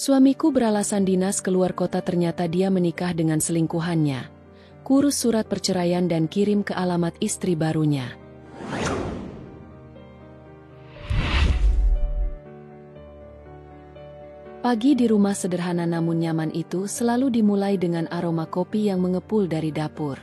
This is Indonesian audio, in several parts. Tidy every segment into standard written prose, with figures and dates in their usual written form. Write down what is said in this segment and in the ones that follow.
Suamiku beralasan dinas keluar kota, ternyata dia menikah dengan selingkuhannya. Kurus surat perceraian dan kirim ke alamat istri barunya. Pagi di rumah sederhana namun nyaman itu selalu dimulai dengan aroma kopi yang mengepul dari dapur.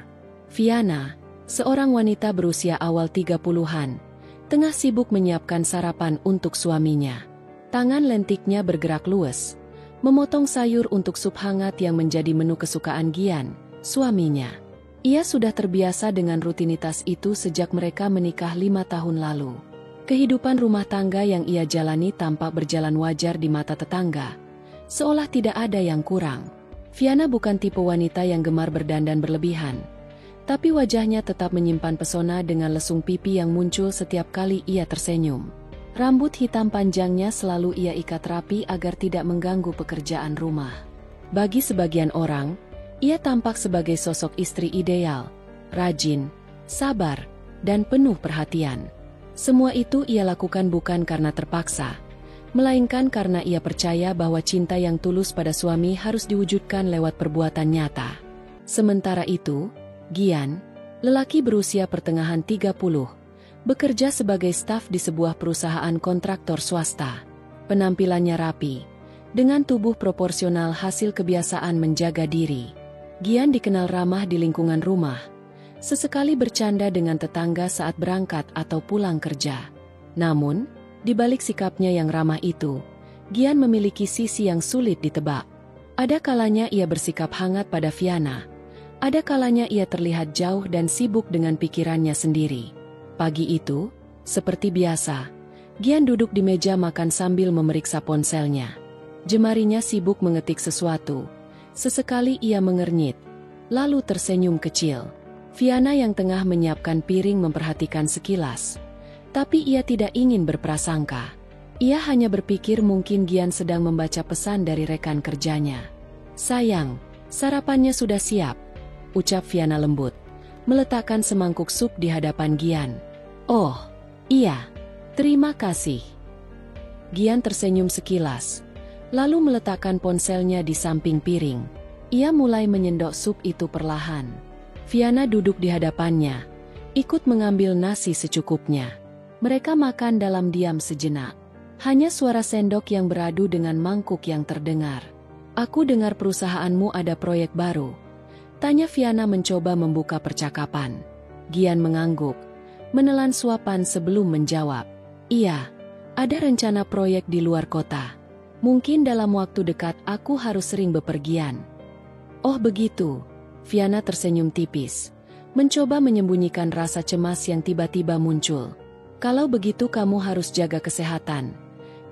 Viana, seorang wanita berusia awal 30-an, tengah sibuk menyiapkan sarapan untuk suaminya. Tangan lentiknya bergerak luwes, memotong sayur untuk sup hangat yang menjadi menu kesukaan Gian, suaminya. Ia sudah terbiasa dengan rutinitas itu sejak mereka menikah 5 tahun lalu. Kehidupan rumah tangga yang ia jalani tampak berjalan wajar di mata tetangga, seolah tidak ada yang kurang. Viana bukan tipe wanita yang gemar berdandan berlebihan, tapi wajahnya tetap menyimpan pesona dengan lesung pipi yang muncul setiap kali ia tersenyum. Rambut hitam panjangnya selalu ia ikat rapi agar tidak mengganggu pekerjaan rumah. Bagi sebagian orang, ia tampak sebagai sosok istri ideal, rajin, sabar, dan penuh perhatian. Semua itu ia lakukan bukan karena terpaksa, melainkan karena ia percaya bahwa cinta yang tulus pada suami harus diwujudkan lewat perbuatan nyata. Sementara itu, Gian, lelaki berusia pertengahan 30, bekerja sebagai staf di sebuah perusahaan kontraktor swasta. Penampilannya rapi, dengan tubuh proporsional hasil kebiasaan menjaga diri. Gian dikenal ramah di lingkungan rumah, sesekali bercanda dengan tetangga saat berangkat atau pulang kerja. Namun, di balik sikapnya yang ramah itu, Gian memiliki sisi yang sulit ditebak. Ada kalanya ia bersikap hangat pada Viana, ada kalanya ia terlihat jauh dan sibuk dengan pikirannya sendiri. Pagi itu, seperti biasa, Gian duduk di meja makan sambil memeriksa ponselnya. Jemarinya sibuk mengetik sesuatu. Sesekali ia mengernyit, lalu tersenyum kecil. Viana yang tengah menyiapkan piring memperhatikan sekilas. Tapi ia tidak ingin berprasangka. Ia hanya berpikir mungkin Gian sedang membaca pesan dari rekan kerjanya. "Sayang, sarapannya sudah siap," ucap Viana lembut, meletakkan semangkuk sup di hadapan Gian. "Oh, iya, terima kasih." Gian tersenyum sekilas, lalu meletakkan ponselnya di samping piring. Ia mulai menyendok sup itu perlahan. Viana duduk di hadapannya, ikut mengambil nasi secukupnya. Mereka makan dalam diam sejenak. Hanya suara sendok yang beradu dengan mangkuk yang terdengar. "Aku dengar perusahaanmu ada proyek baru?" tanya Viana mencoba membuka percakapan. Gian mengangguk, menelan suapan sebelum menjawab. "Iya, ada rencana proyek di luar kota. Mungkin dalam waktu dekat aku harus sering bepergian." "Oh begitu." Viana tersenyum tipis, mencoba menyembunyikan rasa cemas yang tiba-tiba muncul. "Kalau begitu kamu harus jaga kesehatan.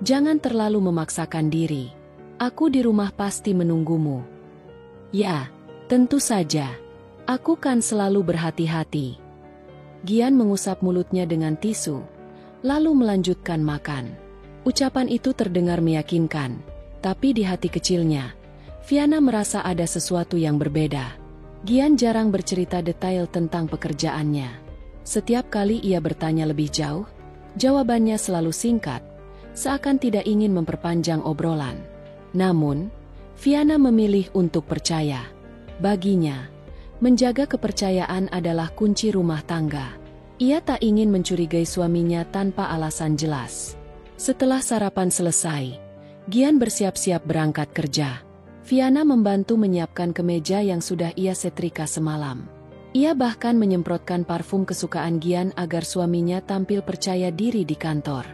Jangan terlalu memaksakan diri. Aku di rumah pasti menunggumu." "Ya, tentu saja. Aku kan selalu berhati-hati." Gian mengusap mulutnya dengan tisu, lalu melanjutkan makan. Ucapan itu terdengar meyakinkan, tapi di hati kecilnya, Viana merasa ada sesuatu yang berbeda. Gian jarang bercerita detail tentang pekerjaannya. Setiap kali ia bertanya lebih jauh, jawabannya selalu singkat, seakan tidak ingin memperpanjang obrolan. Namun, Viana memilih untuk percaya. Baginya, menjaga kepercayaan adalah kunci rumah tangga. Ia tak ingin mencurigai suaminya tanpa alasan jelas. Setelah sarapan selesai, Gian bersiap-siap berangkat kerja. Viana membantu menyiapkan kemeja yang sudah ia setrika semalam. Ia bahkan menyemprotkan parfum kesukaan Gian agar suaminya tampil percaya diri di kantor.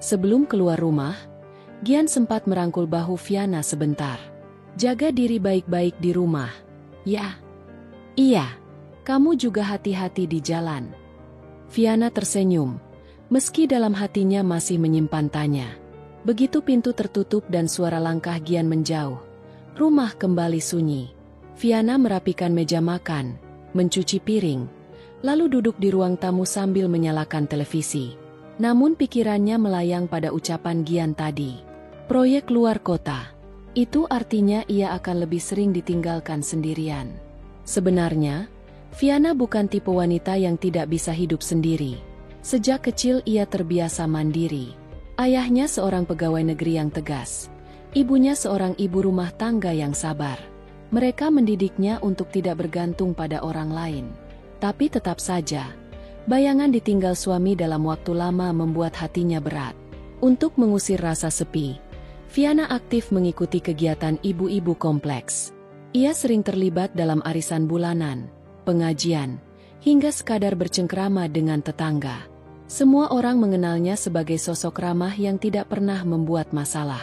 Sebelum keluar rumah, Gian sempat merangkul bahu Viana sebentar. "Jaga diri baik-baik di rumah, ya?" "Iya, kamu juga hati-hati di jalan." Viana tersenyum, meski dalam hatinya masih menyimpan tanya. Begitu pintu tertutup dan suara langkah Gian menjauh, rumah kembali sunyi. Viana merapikan meja makan, mencuci piring, lalu duduk di ruang tamu sambil menyalakan televisi. Namun pikirannya melayang pada ucapan Gian tadi. Proyek luar kota. Itu artinya ia akan lebih sering ditinggalkan sendirian. Sebenarnya, Viana bukan tipe wanita yang tidak bisa hidup sendiri. Sejak kecil ia terbiasa mandiri. Ayahnya seorang pegawai negeri yang tegas. Ibunya seorang ibu rumah tangga yang sabar. Mereka mendidiknya untuk tidak bergantung pada orang lain. Tapi tetap saja, bayangan ditinggal suami dalam waktu lama membuat hatinya berat. Untuk mengusir rasa sepi, Viana aktif mengikuti kegiatan ibu-ibu kompleks. Ia sering terlibat dalam arisan bulanan, pengajian, hingga sekadar bercengkrama dengan tetangga. Semua orang mengenalnya sebagai sosok ramah yang tidak pernah membuat masalah.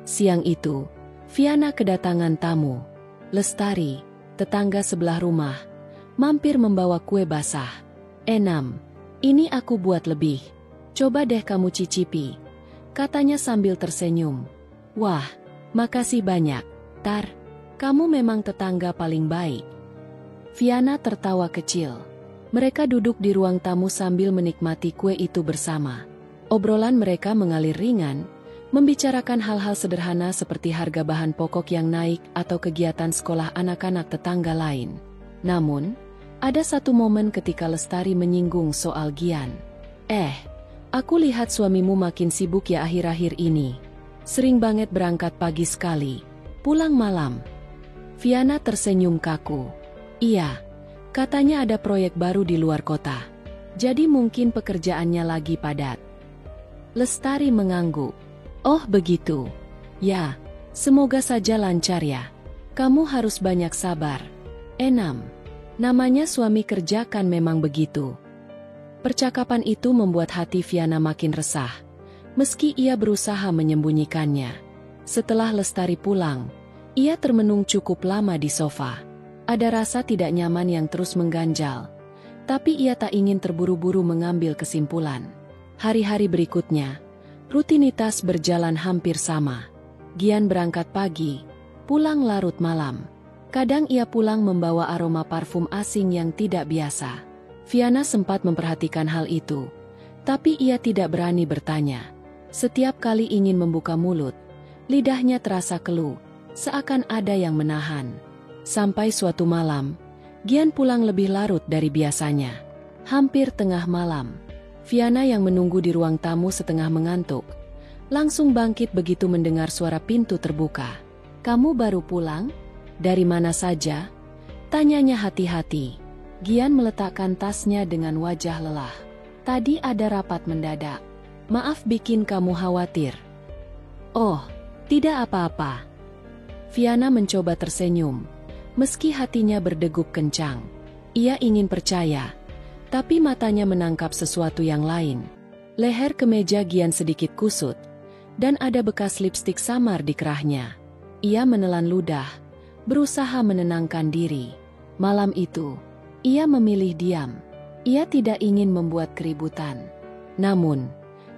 Siang itu, Viana kedatangan tamu. Lestari, tetangga sebelah rumah, mampir membawa kue basah. "Enam, ini aku buat lebih. Coba deh kamu cicipi," katanya sambil tersenyum. "Wah, makasih banyak, Tar. Kamu memang tetangga paling baik." Viana tertawa kecil. Mereka duduk di ruang tamu sambil menikmati kue itu bersama. Obrolan mereka mengalir ringan, membicarakan hal-hal sederhana seperti harga bahan pokok yang naik atau kegiatan sekolah anak-anak tetangga lain. Namun, ada satu momen ketika Lestari menyinggung soal Gian. Aku lihat suamimu makin sibuk ya akhir-akhir ini. Sering banget berangkat pagi sekali, pulang malam." Viana tersenyum kaku. "Iya, katanya ada proyek baru di luar kota. Jadi mungkin pekerjaannya lagi padat." Lestari mengangguk. "Oh begitu. Ya, semoga saja lancar ya. Kamu harus banyak sabar." "Enam, namanya suami kerja kan memang begitu." Percakapan itu membuat hati Viana makin resah, meski ia berusaha menyembunyikannya. Setelah Lestari pulang, ia termenung cukup lama di sofa. Ada rasa tidak nyaman yang terus mengganjal, tapi ia tak ingin terburu-buru mengambil kesimpulan. Hari-hari berikutnya, rutinitas berjalan hampir sama. Gian berangkat pagi, pulang larut malam. Kadang ia pulang membawa aroma parfum asing yang tidak biasa. Viana sempat memperhatikan hal itu, tapi ia tidak berani bertanya. Setiap kali ingin membuka mulut, lidahnya terasa keluh, seakan ada yang menahan. Sampai suatu malam, Gian pulang lebih larut dari biasanya. Hampir tengah malam, Viana yang menunggu di ruang tamu setengah mengantuk, langsung bangkit begitu mendengar suara pintu terbuka. "Kamu baru pulang? Dari mana saja?" tanyanya hati-hati. Gian meletakkan tasnya dengan wajah lelah. "Tadi ada rapat mendadak. Maaf bikin kamu khawatir." "Oh, tidak apa-apa." Viana mencoba tersenyum, meski hatinya berdegup kencang. Ia ingin percaya, tapi matanya menangkap sesuatu yang lain. Leher kemeja Gian sedikit kusut, dan ada bekas lipstik samar di kerahnya. Ia menelan ludah, berusaha menenangkan diri. Malam itu, ia memilih diam. Ia tidak ingin membuat keributan. Namun,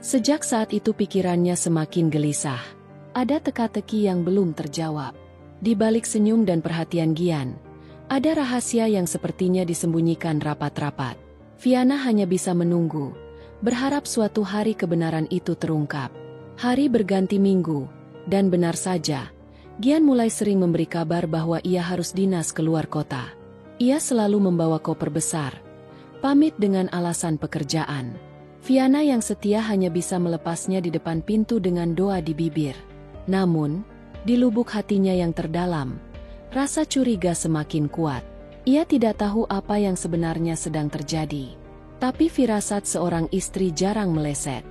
sejak saat itu pikirannya semakin gelisah. Ada teka-teki yang belum terjawab. Di balik senyum dan perhatian Gian, ada rahasia yang sepertinya disembunyikan rapat-rapat. Viana hanya bisa menunggu, berharap suatu hari kebenaran itu terungkap. Hari berganti minggu, dan benar saja, Gian mulai sering memberi kabar bahwa ia harus dinas keluar kota. Ia selalu membawa koper besar, pamit dengan alasan pekerjaan. Viana yang setia hanya bisa melepasnya di depan pintu dengan doa di bibir. Namun, di lubuk hatinya yang terdalam, rasa curiga semakin kuat. Ia tidak tahu apa yang sebenarnya sedang terjadi. Tapi firasat seorang istri jarang meleset.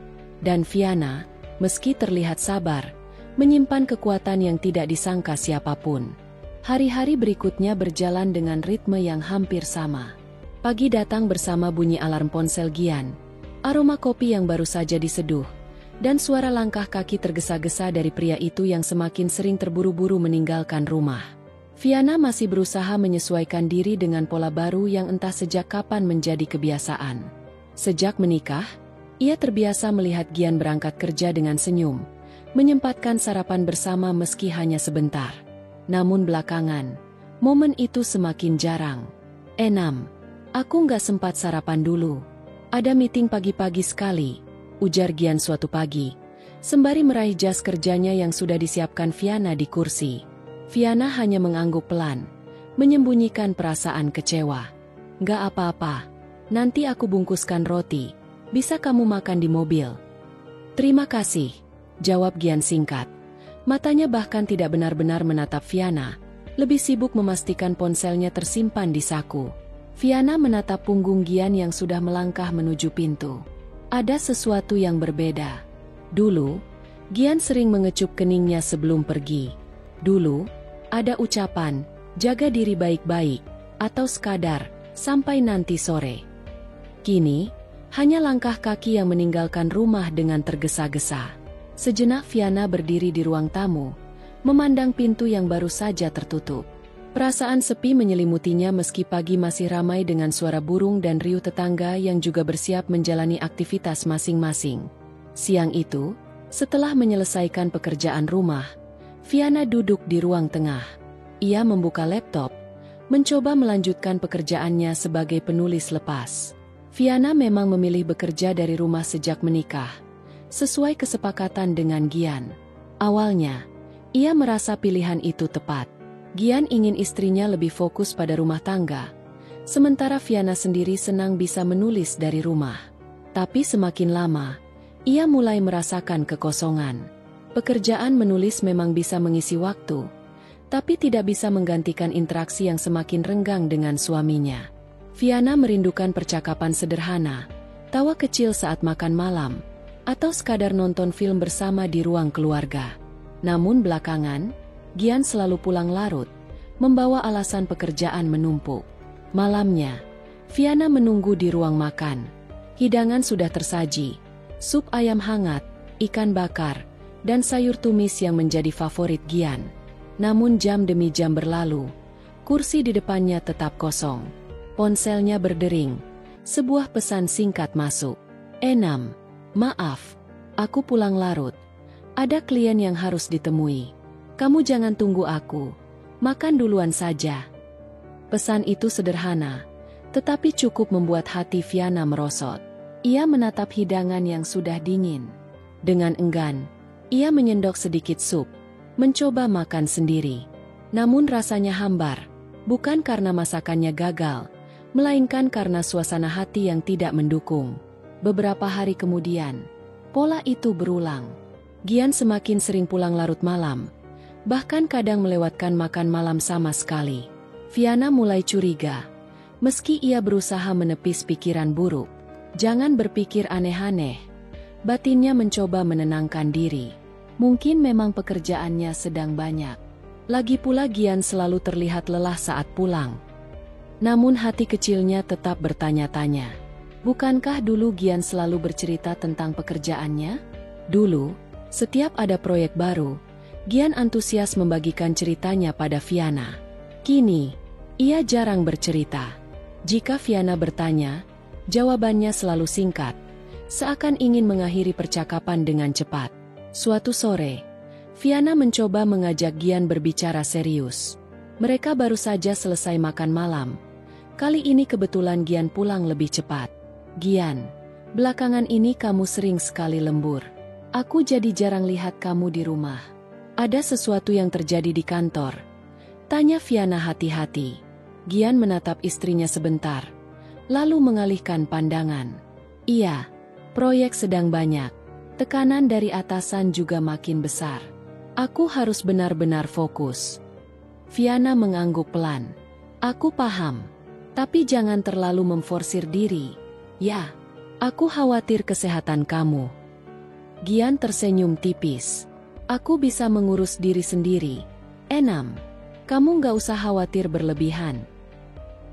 Dan Viana, meski terlihat sabar, menyimpan kekuatan yang tidak disangka siapapun. Hari-hari berikutnya berjalan dengan ritme yang hampir sama. Pagi datang bersama bunyi alarm ponsel Gian, aroma kopi yang baru saja diseduh, dan suara langkah kaki tergesa-gesa dari pria itu yang semakin sering terburu-buru meninggalkan rumah. Viana masih berusaha menyesuaikan diri dengan pola baru yang entah sejak kapan menjadi kebiasaan. Sejak menikah, ia terbiasa melihat Gian berangkat kerja dengan senyum, menyempatkan sarapan bersama meski hanya sebentar. Namun belakangan, momen itu semakin jarang. "Enam, aku nggak sempat sarapan dulu. Ada meeting pagi-pagi sekali," ujar Gian suatu pagi, sembari meraih jas kerjanya yang sudah disiapkan Viana di kursi. Viana hanya mengangguk pelan, menyembunyikan perasaan kecewa. "Nggak apa-apa, nanti aku bungkuskan roti, bisa kamu makan di mobil." "Terima kasih," jawab Gian singkat, Matanya bahkan tidak benar-benar menatap Viana, lebih sibuk memastikan ponselnya tersimpan di saku. Viana menatap punggung Gian yang sudah melangkah menuju pintu. Ada sesuatu yang berbeda. Dulu, Gian sering mengecup keningnya sebelum pergi. Dulu, ada ucapan, jaga diri baik-baik, atau sekadar, sampai nanti sore. Kini, hanya langkah kaki yang meninggalkan rumah dengan tergesa-gesa. Sejenak Viana berdiri di ruang tamu, memandang pintu yang baru saja tertutup. Perasaan sepi menyelimutinya meski pagi masih ramai dengan suara burung dan riuh tetangga yang juga bersiap menjalani aktivitas masing-masing. Siang itu, setelah menyelesaikan pekerjaan rumah, Viana duduk di ruang tengah. Ia membuka laptop, mencoba melanjutkan pekerjaannya sebagai penulis lepas. Viana memang memilih bekerja dari rumah sejak menikah, sesuai kesepakatan dengan Gian. Awalnya, ia merasa pilihan itu tepat. Gian ingin istrinya lebih fokus pada rumah tangga, sementara Viana sendiri senang bisa menulis dari rumah. Tapi semakin lama, ia mulai merasakan kekosongan. Pekerjaan menulis memang bisa mengisi waktu, tapi tidak bisa menggantikan interaksi yang semakin renggang dengan suaminya. Viana merindukan percakapan sederhana, tawa kecil saat makan malam, atau sekadar nonton film bersama di ruang keluarga. Namun belakangan, Gian selalu pulang larut, membawa alasan pekerjaan menumpuk. Malamnya, Viana menunggu di ruang makan. Hidangan sudah tersaji, sup ayam hangat, ikan bakar, dan sayur tumis yang menjadi favorit Gian. Namun jam demi jam berlalu, kursi di depannya tetap kosong. Ponselnya berdering, sebuah pesan singkat masuk. "Enam. Maaf, aku pulang larut. Ada klien yang harus ditemui. Kamu jangan tunggu aku. Makan duluan saja." Pesan itu sederhana, tetapi cukup membuat hati Viana merosot. Ia menatap hidangan yang sudah dingin. Dengan enggan, ia menyendok sedikit sup, mencoba makan sendiri. Namun rasanya hambar, bukan karena masakannya gagal, melainkan karena suasana hati yang tidak mendukung. Beberapa hari kemudian, pola itu berulang. Gian semakin sering pulang larut malam, bahkan kadang melewatkan makan malam sama sekali. Viana mulai curiga, meski ia berusaha menepis pikiran buruk. Jangan berpikir aneh-aneh. Batinnya mencoba menenangkan diri. Mungkin memang pekerjaannya sedang banyak. Lagi pula Gian selalu terlihat lelah saat pulang. Namun hati kecilnya tetap bertanya-tanya. Bukankah dulu Gian selalu bercerita tentang pekerjaannya? Dulu, setiap ada proyek baru, Gian antusias membagikan ceritanya pada Viana. Kini, ia jarang bercerita. Jika Viana bertanya, jawabannya selalu singkat, seakan ingin mengakhiri percakapan dengan cepat. Suatu sore, Viana mencoba mengajak Gian berbicara serius. Mereka baru saja selesai makan malam. Kali ini kebetulan Gian pulang lebih cepat. "Gian, belakangan ini kamu sering sekali lembur. Aku jadi jarang lihat kamu di rumah. Ada sesuatu yang terjadi di kantor?" tanya Viana hati-hati. Gian menatap istrinya sebentar, lalu mengalihkan pandangan. "Iya, proyek sedang banyak. Tekanan dari atasan juga makin besar. Aku harus benar-benar fokus." Viana mengangguk pelan. "Aku paham, tapi jangan terlalu memforsir diri. Ya, aku khawatir kesehatan kamu." Gian tersenyum tipis. "Aku bisa mengurus diri sendiri. Enam, kamu nggak usah khawatir berlebihan."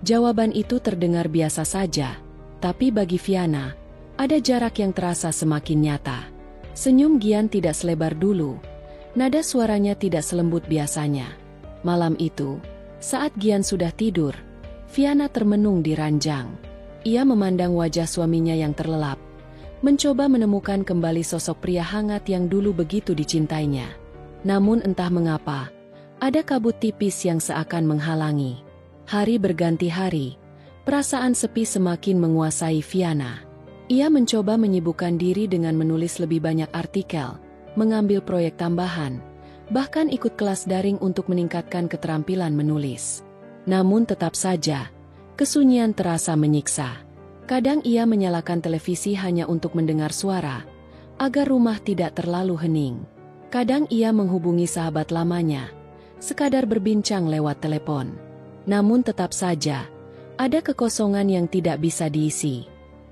Jawaban itu terdengar biasa saja, tapi bagi Viana, ada jarak yang terasa semakin nyata. Senyum Gian tidak selebar dulu. Nada suaranya tidak selembut biasanya. Malam itu, saat Gian sudah tidur, Viana termenung di ranjang. Ia memandang wajah suaminya yang terlelap, mencoba menemukan kembali sosok pria hangat yang dulu begitu dicintainya. Namun entah mengapa, ada kabut tipis yang seakan menghalangi. Hari berganti hari, perasaan sepi semakin menguasai Viana. Ia mencoba menyibukkan diri dengan menulis lebih banyak artikel, mengambil proyek tambahan, bahkan ikut kelas daring untuk meningkatkan keterampilan menulis. Namun tetap saja, kesunyian terasa menyiksa. Kadang ia menyalakan televisi hanya untuk mendengar suara, agar rumah tidak terlalu hening. Kadang ia menghubungi sahabat lamanya, sekadar berbincang lewat telepon. Namun tetap saja, ada kekosongan yang tidak bisa diisi.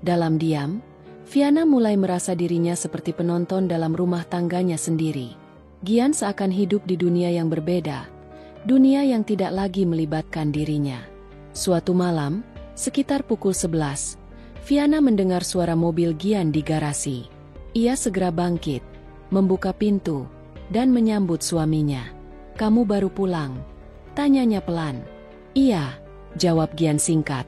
Dalam diam, Viana mulai merasa dirinya seperti penonton dalam rumah tangganya sendiri. Gian seakan hidup di dunia yang berbeda, dunia yang tidak lagi melibatkan dirinya. Suatu malam, sekitar pukul 11, Viana mendengar suara mobil Gian di garasi. Ia segera bangkit, membuka pintu, dan menyambut suaminya. "Kamu baru pulang?" tanyanya pelan. "Iya," jawab Gian singkat,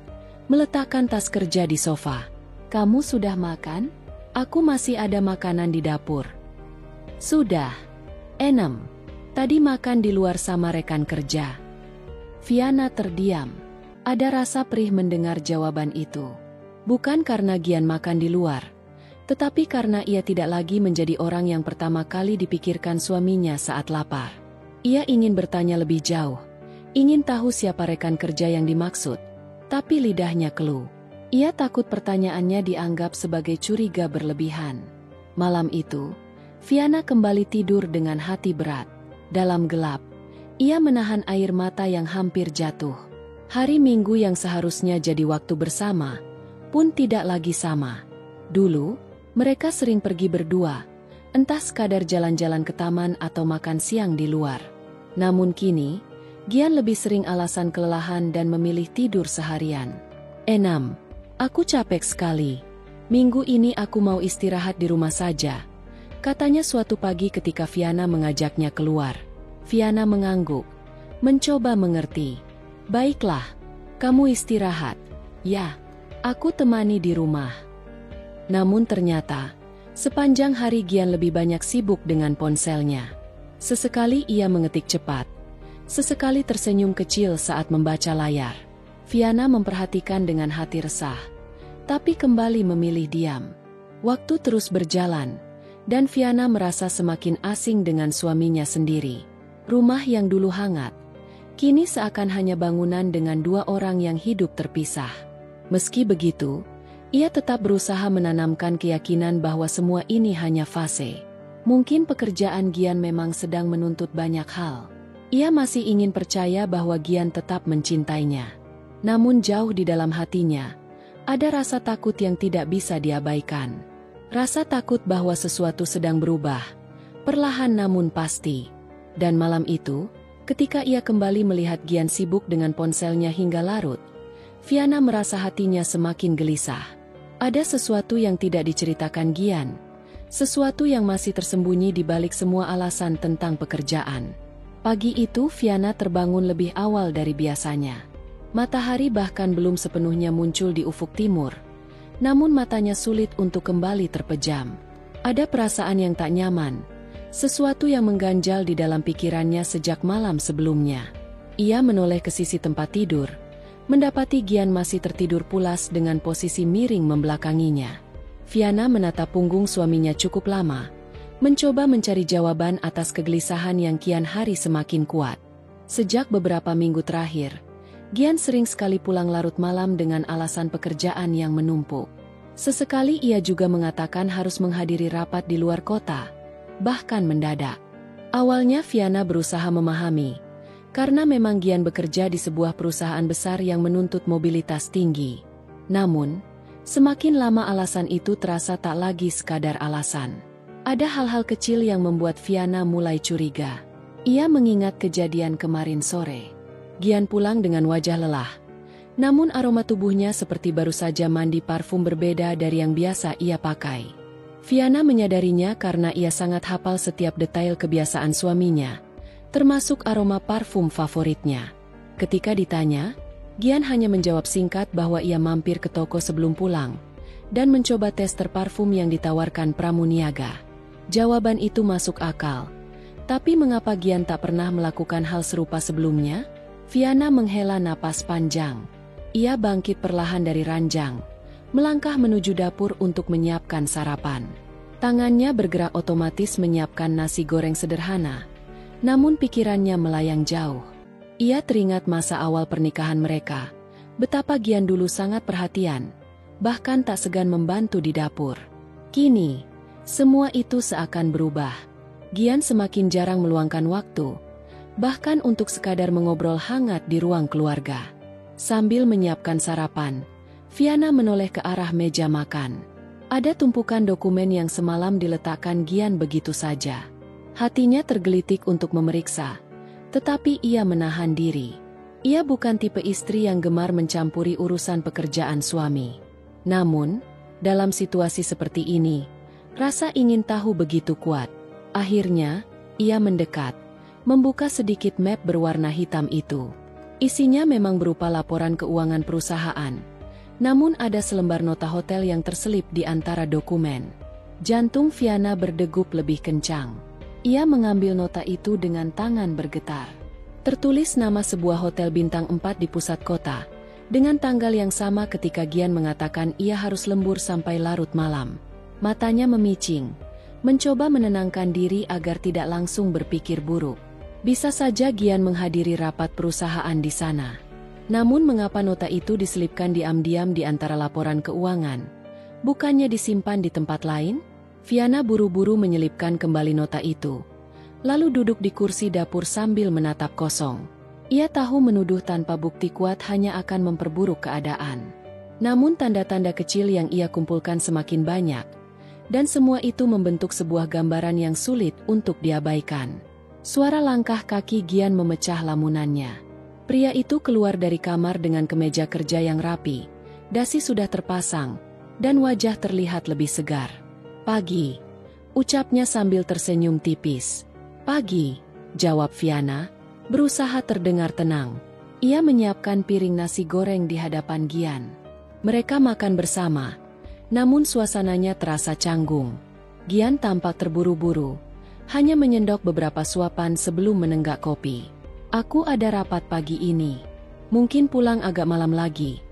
meletakkan tas kerja di sofa. "Kamu sudah makan? Aku masih ada makanan di dapur." "Sudah." "Enem. Tadi makan di luar sama rekan kerja." Viana terdiam. Ada rasa perih mendengar jawaban itu. Bukan karena Gian makan di luar, tetapi karena ia tidak lagi menjadi orang yang pertama kali dipikirkan suaminya saat lapar. Ia ingin bertanya lebih jauh, ingin tahu siapa rekan kerja yang dimaksud, tapi lidahnya keluh. Ia takut pertanyaannya dianggap sebagai curiga berlebihan. Malam itu, Viana kembali tidur dengan hati berat. Dalam gelap, ia menahan air mata yang hampir jatuh. Hari Minggu yang seharusnya jadi waktu bersama, pun tidak lagi sama. Dulu, mereka sering pergi berdua, entah sekadar jalan-jalan ke taman atau makan siang di luar. Namun kini, Gian lebih sering alasan kelelahan dan memilih tidur seharian. "Enam, aku capek sekali. Minggu ini aku mau istirahat di rumah saja," katanya suatu pagi ketika Viana mengajaknya keluar. Viana mengangguk, mencoba mengerti. "Baiklah, kamu istirahat. Ya, aku temani di rumah." Namun ternyata, sepanjang hari Gian lebih banyak sibuk dengan ponselnya. Sesekali ia mengetik cepat, sesekali tersenyum kecil saat membaca layar. Viana memperhatikan dengan hati resah, tapi kembali memilih diam. Waktu terus berjalan, dan Viana merasa semakin asing dengan suaminya sendiri. Rumah yang dulu hangat, kini seakan hanya bangunan dengan dua orang yang hidup terpisah. Meski begitu, ia tetap berusaha menanamkan keyakinan bahwa semua ini hanya fase. Mungkin pekerjaan Gian memang sedang menuntut banyak hal. Ia masih ingin percaya bahwa Gian tetap mencintainya. Namun jauh di dalam hatinya, ada rasa takut yang tidak bisa diabaikan. Rasa takut bahwa sesuatu sedang berubah, perlahan namun pasti. Dan malam itu, ketika ia kembali melihat Gian sibuk dengan ponselnya hingga larut, Viana merasa hatinya semakin gelisah. Ada sesuatu yang tidak diceritakan Gian, sesuatu yang masih tersembunyi di balik semua alasan tentang pekerjaan. Pagi itu Viana terbangun lebih awal dari biasanya. Matahari bahkan belum sepenuhnya muncul di ufuk timur, namun matanya sulit untuk kembali terpejam. Ada perasaan yang tak nyaman, sesuatu yang mengganjal di dalam pikirannya sejak malam sebelumnya. Ia menoleh ke sisi tempat tidur, mendapati Gian masih tertidur pulas dengan posisi miring membelakanginya. Viana menatap punggung suaminya cukup lama, mencoba mencari jawaban atas kegelisahan yang kian hari semakin kuat. Sejak beberapa minggu terakhir, Gian sering sekali pulang larut malam dengan alasan pekerjaan yang menumpuk. Sesekali ia juga mengatakan harus menghadiri rapat di luar kota, bahkan mendadak. Awalnya Viana berusaha memahami, karena memang Gian bekerja di sebuah perusahaan besar yang menuntut mobilitas tinggi. Namun, semakin lama alasan itu terasa tak lagi sekadar alasan. Ada hal-hal kecil yang membuat Viana mulai curiga. Ia mengingat kejadian kemarin sore. Gian pulang dengan wajah lelah, namun aroma tubuhnya seperti baru saja mandi parfum berbeda dari yang biasa ia pakai. Viana menyadarinya karena ia sangat hafal setiap detail kebiasaan suaminya, termasuk aroma parfum favoritnya. Ketika ditanya, Gian hanya menjawab singkat bahwa ia mampir ke toko sebelum pulang, dan mencoba tester parfum yang ditawarkan Pramuniaga. Jawaban itu masuk akal. Tapi mengapa Gian tak pernah melakukan hal serupa sebelumnya? Viana menghela napas panjang. Ia bangkit perlahan dari ranjang, melangkah menuju dapur untuk menyiapkan sarapan. Tangannya bergerak otomatis menyiapkan nasi goreng sederhana, namun pikirannya melayang jauh. Ia teringat masa awal pernikahan mereka, betapa Gian dulu sangat perhatian, bahkan tak segan membantu di dapur. Kini, semua itu seakan berubah. Gian semakin jarang meluangkan waktu, bahkan untuk sekadar mengobrol hangat di ruang keluarga. Sambil menyiapkan sarapan, Viana menoleh ke arah meja makan. Ada tumpukan dokumen yang semalam diletakkan Gian begitu saja. Hatinya tergelitik untuk memeriksa, tetapi ia menahan diri. Ia bukan tipe istri yang gemar mencampuri urusan pekerjaan suami. Namun, dalam situasi seperti ini, rasa ingin tahu begitu kuat. Akhirnya, ia mendekat, membuka sedikit map berwarna hitam itu. Isinya memang berupa laporan keuangan perusahaan. Namun ada selembar nota hotel yang terselip di antara dokumen. Jantung Viana berdegup lebih kencang. Ia mengambil nota itu dengan tangan bergetar. Tertulis nama sebuah hotel bintang 4 di pusat kota, dengan tanggal yang sama ketika Gian mengatakan ia harus lembur sampai larut malam. Matanya memicing, mencoba menenangkan diri agar tidak langsung berpikir buruk. Bisa saja Gian menghadiri rapat perusahaan di sana. Namun mengapa nota itu diselipkan diam-diam di antara laporan keuangan? Bukannya disimpan di tempat lain? Viana buru-buru menyelipkan kembali nota itu, lalu duduk di kursi dapur sambil menatap kosong. Ia tahu menuduh tanpa bukti kuat hanya akan memperburuk keadaan. Namun tanda-tanda kecil yang ia kumpulkan semakin banyak, dan semua itu membentuk sebuah gambaran yang sulit untuk diabaikan. Suara langkah kaki Gian memecah lamunannya. Pria itu keluar dari kamar dengan kemeja kerja yang rapi, dasi sudah terpasang, dan wajah terlihat lebih segar. "Pagi," ucapnya sambil tersenyum tipis. "Pagi," jawab Viana, berusaha terdengar tenang. Ia menyiapkan piring nasi goreng di hadapan Gian. Mereka makan bersama, namun suasananya terasa canggung. Gian tampak terburu-buru, hanya menyendok beberapa suapan sebelum menenggak kopi. "Aku ada rapat pagi ini. Mungkin pulang agak malam lagi,"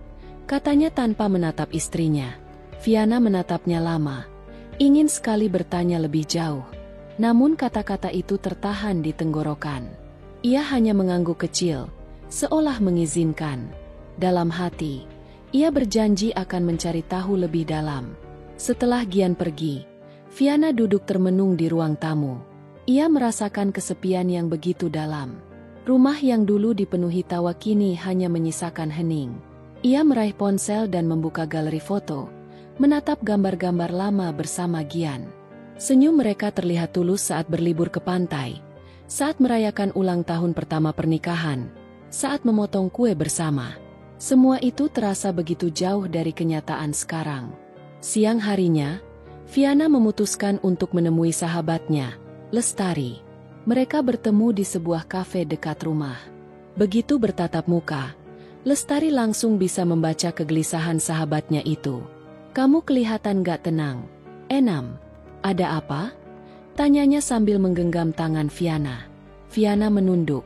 katanya tanpa menatap istrinya. Viana menatapnya lama, ingin sekali bertanya lebih jauh. Namun kata-kata itu tertahan di tenggorokan. Ia hanya mengangguk kecil, seolah mengizinkan. Dalam hati, ia berjanji akan mencari tahu lebih dalam. Setelah Gian pergi, Viana duduk termenung di ruang tamu. Ia merasakan kesepian yang begitu dalam. Rumah yang dulu dipenuhi tawa kini hanya menyisakan hening. Ia meraih ponsel dan membuka galeri foto, menatap gambar-gambar lama bersama Gian. Senyum mereka terlihat tulus saat berlibur ke pantai, saat merayakan ulang tahun pertama pernikahan, saat memotong kue bersama. Semua itu terasa begitu jauh dari kenyataan sekarang. Siang harinya, Viana memutuskan untuk menemui sahabatnya, Lestari. Mereka bertemu di sebuah kafe dekat rumah. Begitu bertatap muka, Lestari langsung bisa membaca kegelisahan sahabatnya itu. "Kamu kelihatan gak tenang, Enam. Ada apa?" tanyanya sambil menggenggam tangan Viana. Viana menunduk,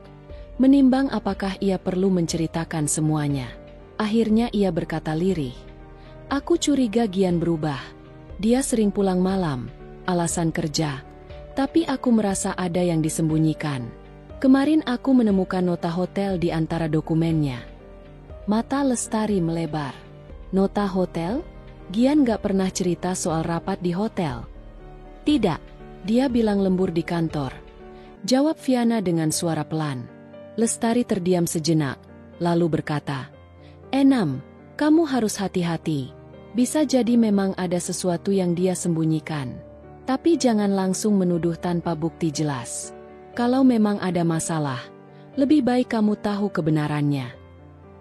menimbang apakah ia perlu menceritakan semuanya. Akhirnya ia berkata lirih, "Aku curiga Gian berubah. Dia sering pulang malam, alasan kerja. Tapi aku merasa ada yang disembunyikan. Kemarin aku menemukan nota hotel di antara dokumennya." Mata Lestari melebar. "Nota hotel? Gian gak pernah cerita soal rapat di hotel." "Tidak, dia bilang lembur di kantor," jawab Viana dengan suara pelan. Lestari terdiam sejenak, lalu berkata, "Enam, kamu harus hati-hati. Bisa jadi memang ada sesuatu yang dia sembunyikan. Tapi jangan langsung menuduh tanpa bukti jelas. Kalau memang ada masalah, lebih baik kamu tahu kebenarannya."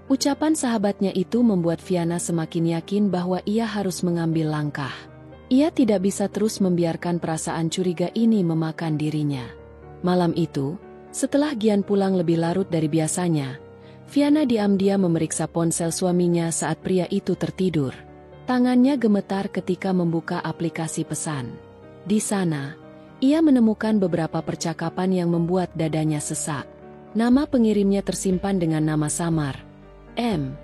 Ucapan sahabatnya itu membuat Viana semakin yakin bahwa ia harus mengambil langkah. Ia tidak bisa terus membiarkan perasaan curiga ini memakan dirinya. Malam itu, setelah Gian pulang lebih larut dari biasanya, Viana diam-diam memeriksa ponsel suaminya saat pria itu tertidur. Tangannya gemetar ketika membuka aplikasi pesan. Di sana, ia menemukan beberapa percakapan yang membuat dadanya sesak. Nama pengirimnya tersimpan dengan nama samar, M.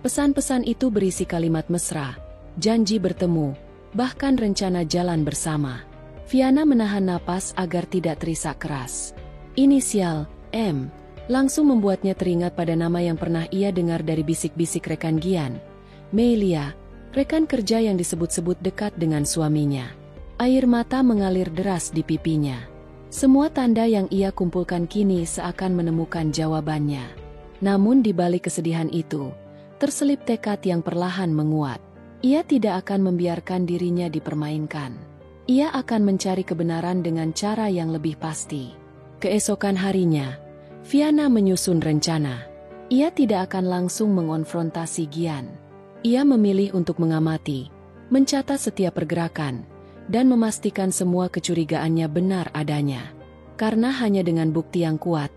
Pesan-pesan itu berisi kalimat mesra, janji bertemu, bahkan rencana jalan bersama. Viana menahan napas agar tidak terisak keras. Inisial, M, langsung membuatnya teringat pada nama yang pernah ia dengar dari bisik-bisik rekan Gian, Melia, rekan kerja yang disebut-sebut dekat dengan suaminya. Air mata mengalir deras di pipinya. Semua tanda yang ia kumpulkan kini seakan menemukan jawabannya. Namun di balik kesedihan itu, terselip tekad yang perlahan menguat. Ia tidak akan membiarkan dirinya dipermainkan. Ia akan mencari kebenaran dengan cara yang lebih pasti. Keesokan harinya, Fiana menyusun rencana. Ia tidak akan langsung mengonfrontasi Gian. Ia memilih untuk mengamati, mencatat setiap pergerakan, dan memastikan semua kecurigaannya benar adanya. Karena hanya dengan bukti yang kuat,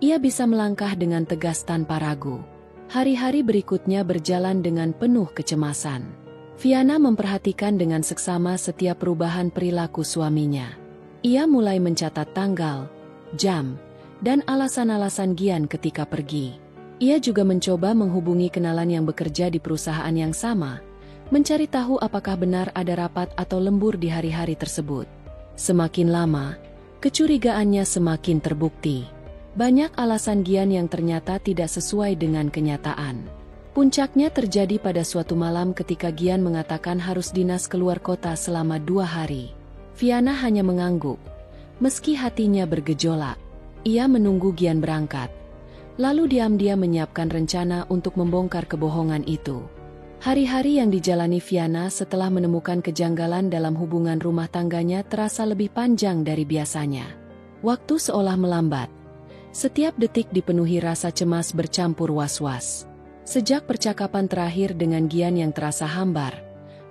ia bisa melangkah dengan tegas tanpa ragu. Hari-hari berikutnya berjalan dengan penuh kecemasan. Fiana memperhatikan dengan seksama setiap perubahan perilaku suaminya. Ia mulai mencatat tanggal, jam, dan alasan-alasan Gian ketika pergi. Ia juga mencoba menghubungi kenalan yang bekerja di perusahaan yang sama, mencari tahu apakah benar ada rapat atau lembur di hari-hari tersebut. Semakin lama, kecurigaannya semakin terbukti. Banyak alasan Gian yang ternyata tidak sesuai dengan kenyataan. Puncaknya terjadi pada suatu malam ketika Gian mengatakan harus dinas keluar kota selama 2 hari. Fiana hanya mengangguk. Meski hatinya bergejolak, ia menunggu Gian berangkat. Lalu diam-diam menyiapkan rencana untuk membongkar kebohongan itu. Hari-hari yang dijalani Fiana setelah menemukan kejanggalan dalam hubungan rumah tangganya terasa lebih panjang dari biasanya. Waktu seolah melambat. Setiap detik dipenuhi rasa cemas bercampur was-was. Sejak percakapan terakhir dengan Gian yang terasa hambar,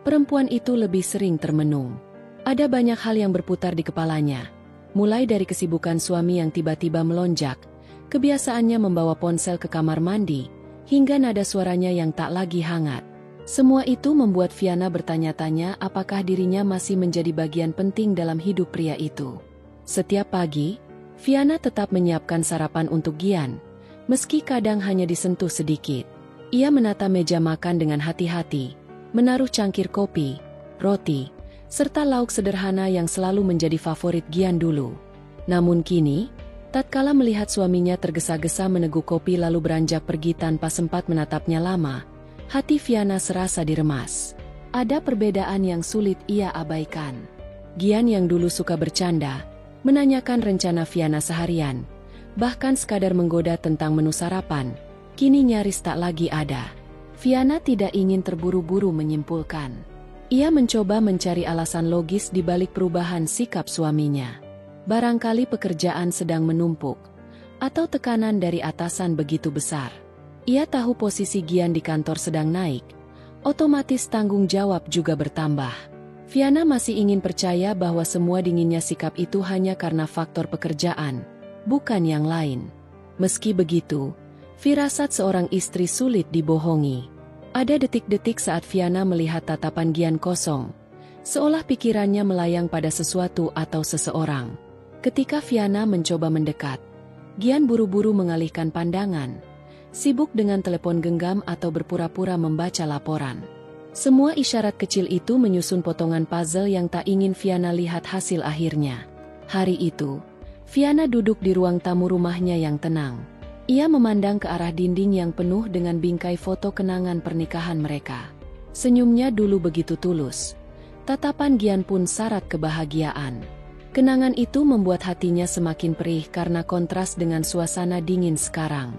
perempuan itu lebih sering termenung. Ada banyak hal yang berputar di kepalanya. Mulai dari kesibukan suami yang tiba-tiba melonjak, kebiasaannya membawa ponsel ke kamar mandi, hingga nada suaranya yang tak lagi hangat. Semua itu membuat Fiana bertanya-tanya apakah dirinya masih menjadi bagian penting dalam hidup pria itu. Setiap pagi, Fiana tetap menyiapkan sarapan untuk Gian, meski kadang hanya disentuh sedikit. Ia menata meja makan dengan hati-hati, menaruh cangkir kopi, roti, serta lauk sederhana yang selalu menjadi favorit Gian dulu. Namun kini, tatkala melihat suaminya tergesa-gesa meneguk kopi lalu beranjak pergi tanpa sempat menatapnya lama, hati Fiana serasa diremas. Ada perbedaan yang sulit ia abaikan. Gian yang dulu suka bercanda, menanyakan rencana Fiana seharian, bahkan sekadar menggoda tentang menu sarapan, kini nyaris tak lagi ada. Fiana tidak ingin terburu-buru menyimpulkan. Ia mencoba mencari alasan logis di balik perubahan sikap suaminya. Barangkali pekerjaan sedang menumpuk, atau tekanan dari atasan begitu besar. Ia tahu posisi Gian di kantor sedang naik, otomatis tanggung jawab juga bertambah. Fiana masih ingin percaya bahwa semua dinginnya sikap itu hanya karena faktor pekerjaan, bukan yang lain. Meski begitu, firasat seorang istri sulit dibohongi. Ada detik-detik saat Fiana melihat tatapan Gian kosong, seolah pikirannya melayang pada sesuatu atau seseorang. Ketika Fiana mencoba mendekat, Gian buru-buru mengalihkan pandangan, sibuk dengan telepon genggam atau berpura-pura membaca laporan. Semua isyarat kecil itu menyusun potongan puzzle yang tak ingin Fiana lihat hasil akhirnya. Hari itu, Fiana duduk di ruang tamu rumahnya yang tenang. Ia memandang ke arah dinding yang penuh dengan bingkai foto kenangan pernikahan mereka. Senyumnya dulu begitu tulus. Tatapan Gian pun syarat kebahagiaan. Kenangan itu membuat hatinya semakin perih karena kontras dengan suasana dingin sekarang.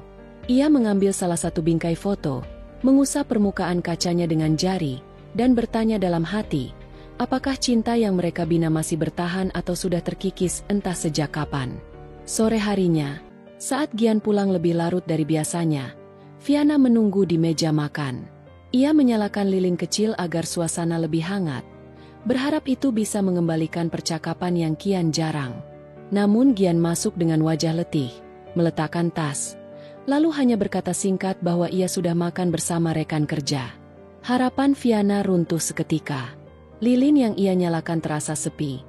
Ia mengambil salah satu bingkai foto, mengusap permukaan kacanya dengan jari, dan bertanya dalam hati, apakah cinta yang mereka bina masih bertahan atau sudah terkikis entah sejak kapan. Sore harinya, saat Gian pulang lebih larut dari biasanya, Fiana menunggu di meja makan. Ia menyalakan lilin kecil agar suasana lebih hangat, berharap itu bisa mengembalikan percakapan yang kian jarang. Namun Gian masuk dengan wajah letih, meletakkan tas, lalu hanya berkata singkat bahwa ia sudah makan bersama rekan kerja. Harapan Fiana runtuh seketika. Lilin yang ia nyalakan terasa sepi.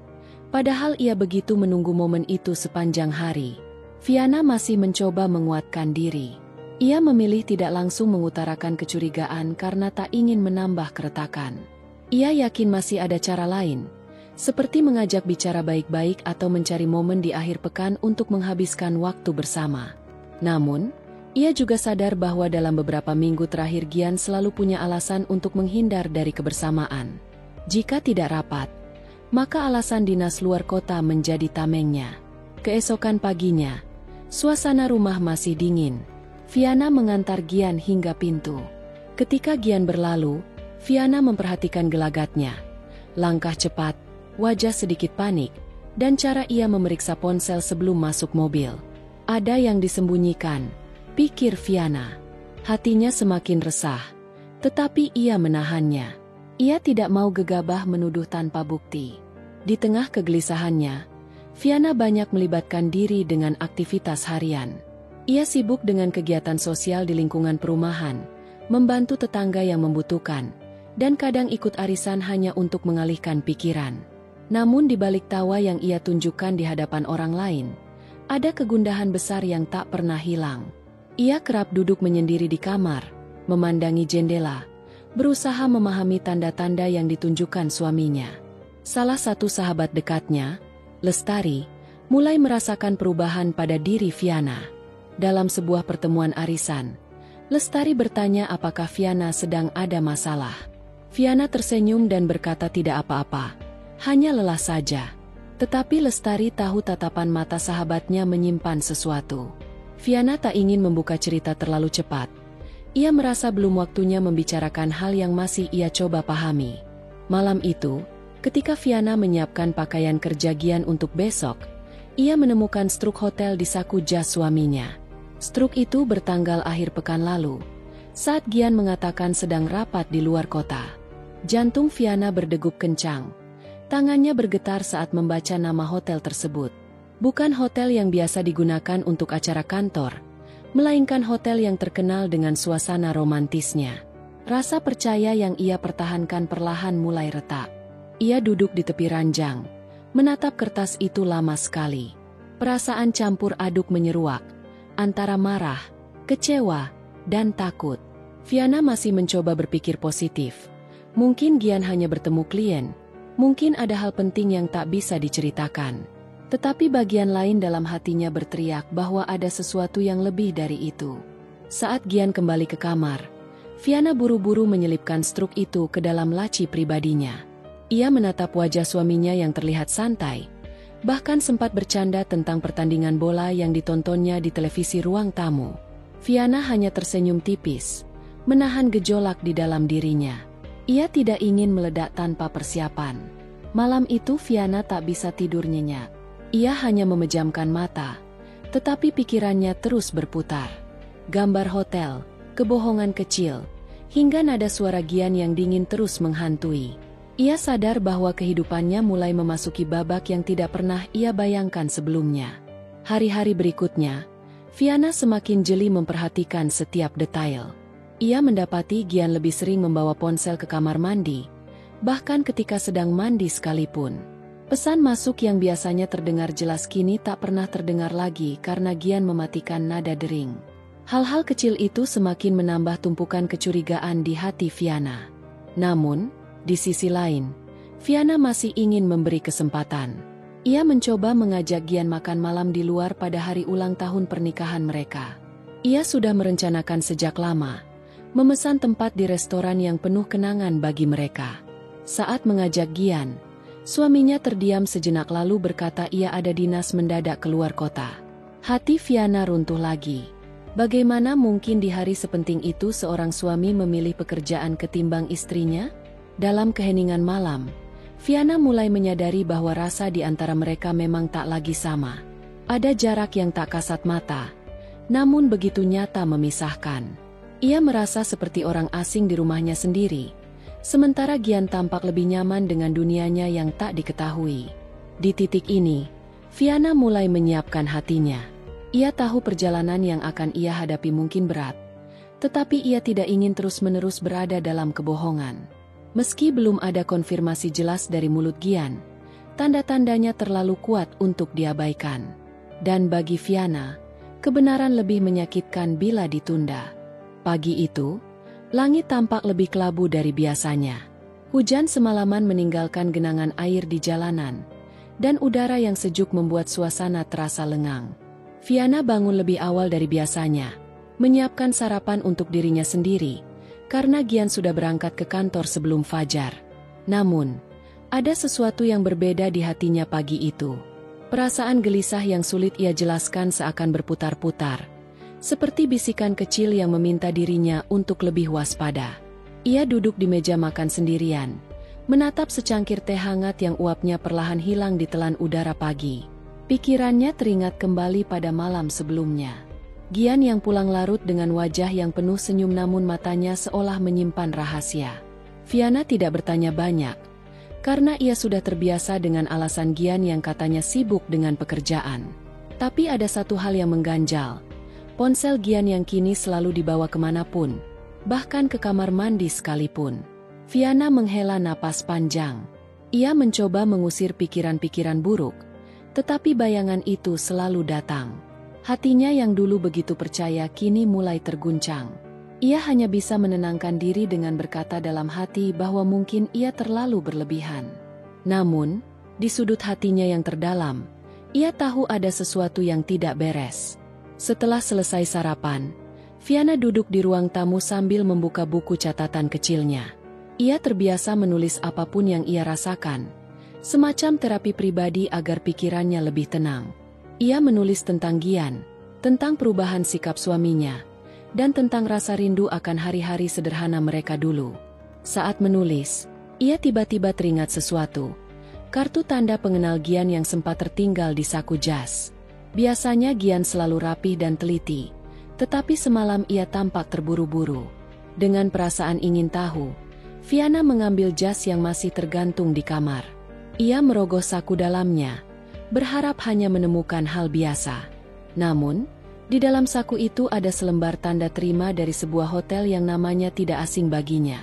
Padahal ia begitu menunggu momen itu sepanjang hari. Fiana masih mencoba menguatkan diri. Ia memilih tidak langsung mengutarakan kecurigaan karena tak ingin menambah keretakan. Ia yakin masih ada cara lain, seperti mengajak bicara baik-baik atau mencari momen di akhir pekan untuk menghabiskan waktu bersama. Namun, ia juga sadar bahwa dalam beberapa minggu terakhir Gian selalu punya alasan untuk menghindar dari kebersamaan. Jika tidak rapat, maka alasan dinas luar kota menjadi tamengnya. Keesokan paginya, suasana rumah masih dingin. Viana mengantar Gian hingga pintu. Ketika Gian berlalu, Viana memperhatikan gelagatnya. Langkah cepat, wajah sedikit panik, dan cara ia memeriksa ponsel sebelum masuk mobil. Ada yang disembunyikan, pikir Viana. Hatinya semakin resah, tetapi ia menahannya. Ia tidak mau gegabah menuduh tanpa bukti. Di tengah kegelisahannya, Viana banyak melibatkan diri dengan aktivitas harian. Ia sibuk dengan kegiatan sosial di lingkungan perumahan, membantu tetangga yang membutuhkan, dan kadang ikut arisan hanya untuk mengalihkan pikiran. Namun di balik tawa yang ia tunjukkan di hadapan orang lain, ada kegundahan besar yang tak pernah hilang. Ia kerap duduk menyendiri di kamar, memandangi jendela, berusaha memahami tanda-tanda yang ditunjukkan suaminya. Salah satu sahabat dekatnya, Lestari, mulai merasakan perubahan pada diri Viana. Dalam sebuah pertemuan arisan, Lestari bertanya apakah Viana sedang ada masalah. Viana tersenyum dan berkata tidak apa-apa, hanya lelah saja. Tetapi Lestari tahu tatapan mata sahabatnya menyimpan sesuatu. Viana tak ingin membuka cerita terlalu cepat. Ia merasa belum waktunya membicarakan hal yang masih ia coba pahami. Malam itu, ketika Viana menyiapkan pakaian kerja Gian untuk besok, ia menemukan struk hotel di saku jas suaminya. Struk itu bertanggal akhir pekan lalu, saat Gian mengatakan sedang rapat di luar kota. Jantung Viana berdegup kencang. Tangannya bergetar saat membaca nama hotel tersebut. Bukan hotel yang biasa digunakan untuk acara kantor, melainkan hotel yang terkenal dengan suasana romantisnya. Rasa percaya yang ia pertahankan perlahan mulai retak. Ia duduk di tepi ranjang, menatap kertas itu lama sekali. Perasaan campur aduk menyeruak, antara marah, kecewa, dan takut. Viana masih mencoba berpikir positif. Mungkin Gian hanya bertemu klien, mungkin ada hal penting yang tak bisa diceritakan. Tetapi bagian lain dalam hatinya berteriak bahwa ada sesuatu yang lebih dari itu. Saat Gian kembali ke kamar, Viana buru-buru menyelipkan struk itu ke dalam laci pribadinya. Ia menatap wajah suaminya yang terlihat santai, bahkan sempat bercanda tentang pertandingan bola yang ditontonnya di televisi ruang tamu. Viana hanya tersenyum tipis, menahan gejolak di dalam dirinya. Ia tidak ingin meledak tanpa persiapan. Malam itu Viana tak bisa tidur nyenyak. Ia hanya memejamkan mata, tetapi pikirannya terus berputar. Gambar hotel, kebohongan kecil, hingga nada suara Gian yang dingin terus menghantui. Ia sadar bahwa kehidupannya mulai memasuki babak yang tidak pernah ia bayangkan sebelumnya. Hari-hari berikutnya, Viana semakin jeli memperhatikan setiap detail. Ia mendapati Gian lebih sering membawa ponsel ke kamar mandi, bahkan ketika sedang mandi sekalipun. Pesan masuk yang biasanya terdengar jelas kini tak pernah terdengar lagi karena Gian mematikan nada dering. Hal-hal kecil itu semakin menambah tumpukan kecurigaan di hati Viana. Namun, di sisi lain, Viana masih ingin memberi kesempatan. Ia mencoba mengajak Gian makan malam di luar pada hari ulang tahun pernikahan mereka. Ia sudah merencanakan sejak lama, memesan tempat di restoran yang penuh kenangan bagi mereka. Saat mengajak Gian, suaminya terdiam sejenak lalu berkata ia ada dinas mendadak keluar kota. Hati Viana runtuh lagi. Bagaimana mungkin di hari sepenting itu seorang suami memilih pekerjaan ketimbang istrinya? Dalam keheningan malam, Viana mulai menyadari bahwa rasa di antara mereka memang tak lagi sama. Ada jarak yang tak kasat mata, namun begitu nyata memisahkan. Ia merasa seperti orang asing di rumahnya sendiri, sementara Gian tampak lebih nyaman dengan dunianya yang tak diketahui. Di titik ini, Viana mulai menyiapkan hatinya. Ia tahu perjalanan yang akan ia hadapi mungkin berat, tetapi ia tidak ingin terus-menerus berada dalam kebohongan. Meski belum ada konfirmasi jelas dari mulut Gian, tanda-tandanya terlalu kuat untuk diabaikan. Dan bagi Viana, kebenaran lebih menyakitkan bila ditunda. Pagi itu, langit tampak lebih kelabu dari biasanya. Hujan semalaman meninggalkan genangan air di jalanan, dan udara yang sejuk membuat suasana terasa lengang. Viana bangun lebih awal dari biasanya, menyiapkan sarapan untuk dirinya sendiri, karena Gian sudah berangkat ke kantor sebelum fajar. Namun, ada sesuatu yang berbeda di hatinya pagi itu. Perasaan gelisah yang sulit ia jelaskan seakan berputar-putar, seperti bisikan kecil yang meminta dirinya untuk lebih waspada. Ia duduk di meja makan sendirian, menatap secangkir teh hangat yang uapnya perlahan hilang ditelan udara pagi. Pikirannya teringat kembali pada malam sebelumnya. Gian yang pulang larut dengan wajah yang penuh senyum namun matanya seolah menyimpan rahasia. Viana tidak bertanya banyak, karena ia sudah terbiasa dengan alasan Gian yang katanya sibuk dengan pekerjaan. Tapi ada satu hal yang mengganjal. Ponsel Gian yang kini selalu dibawa kemanapun, bahkan ke kamar mandi sekalipun. Viana menghela napas panjang. Ia mencoba mengusir pikiran-pikiran buruk, tetapi bayangan itu selalu datang. Hatinya yang dulu begitu percaya kini mulai terguncang. Ia hanya bisa menenangkan diri dengan berkata dalam hati bahwa mungkin ia terlalu berlebihan. Namun, di sudut hatinya yang terdalam, ia tahu ada sesuatu yang tidak beres. Setelah selesai sarapan, Viana duduk di ruang tamu sambil membuka buku catatan kecilnya. Ia terbiasa menulis apapun yang ia rasakan, semacam terapi pribadi agar pikirannya lebih tenang. Ia menulis tentang Gian, tentang perubahan sikap suaminya, dan tentang rasa rindu akan hari-hari sederhana mereka dulu. Saat menulis, ia tiba-tiba teringat sesuatu. Kartu tanda pengenal Gian yang sempat tertinggal di saku jas. Biasanya Gian selalu rapih dan teliti, tetapi semalam ia tampak terburu-buru. Dengan perasaan ingin tahu, Viana mengambil jas yang masih tergantung di kamar. Ia merogoh saku dalamnya, berharap hanya menemukan hal biasa. Namun, di dalam saku itu ada selembar tanda terima dari sebuah hotel yang namanya tidak asing baginya.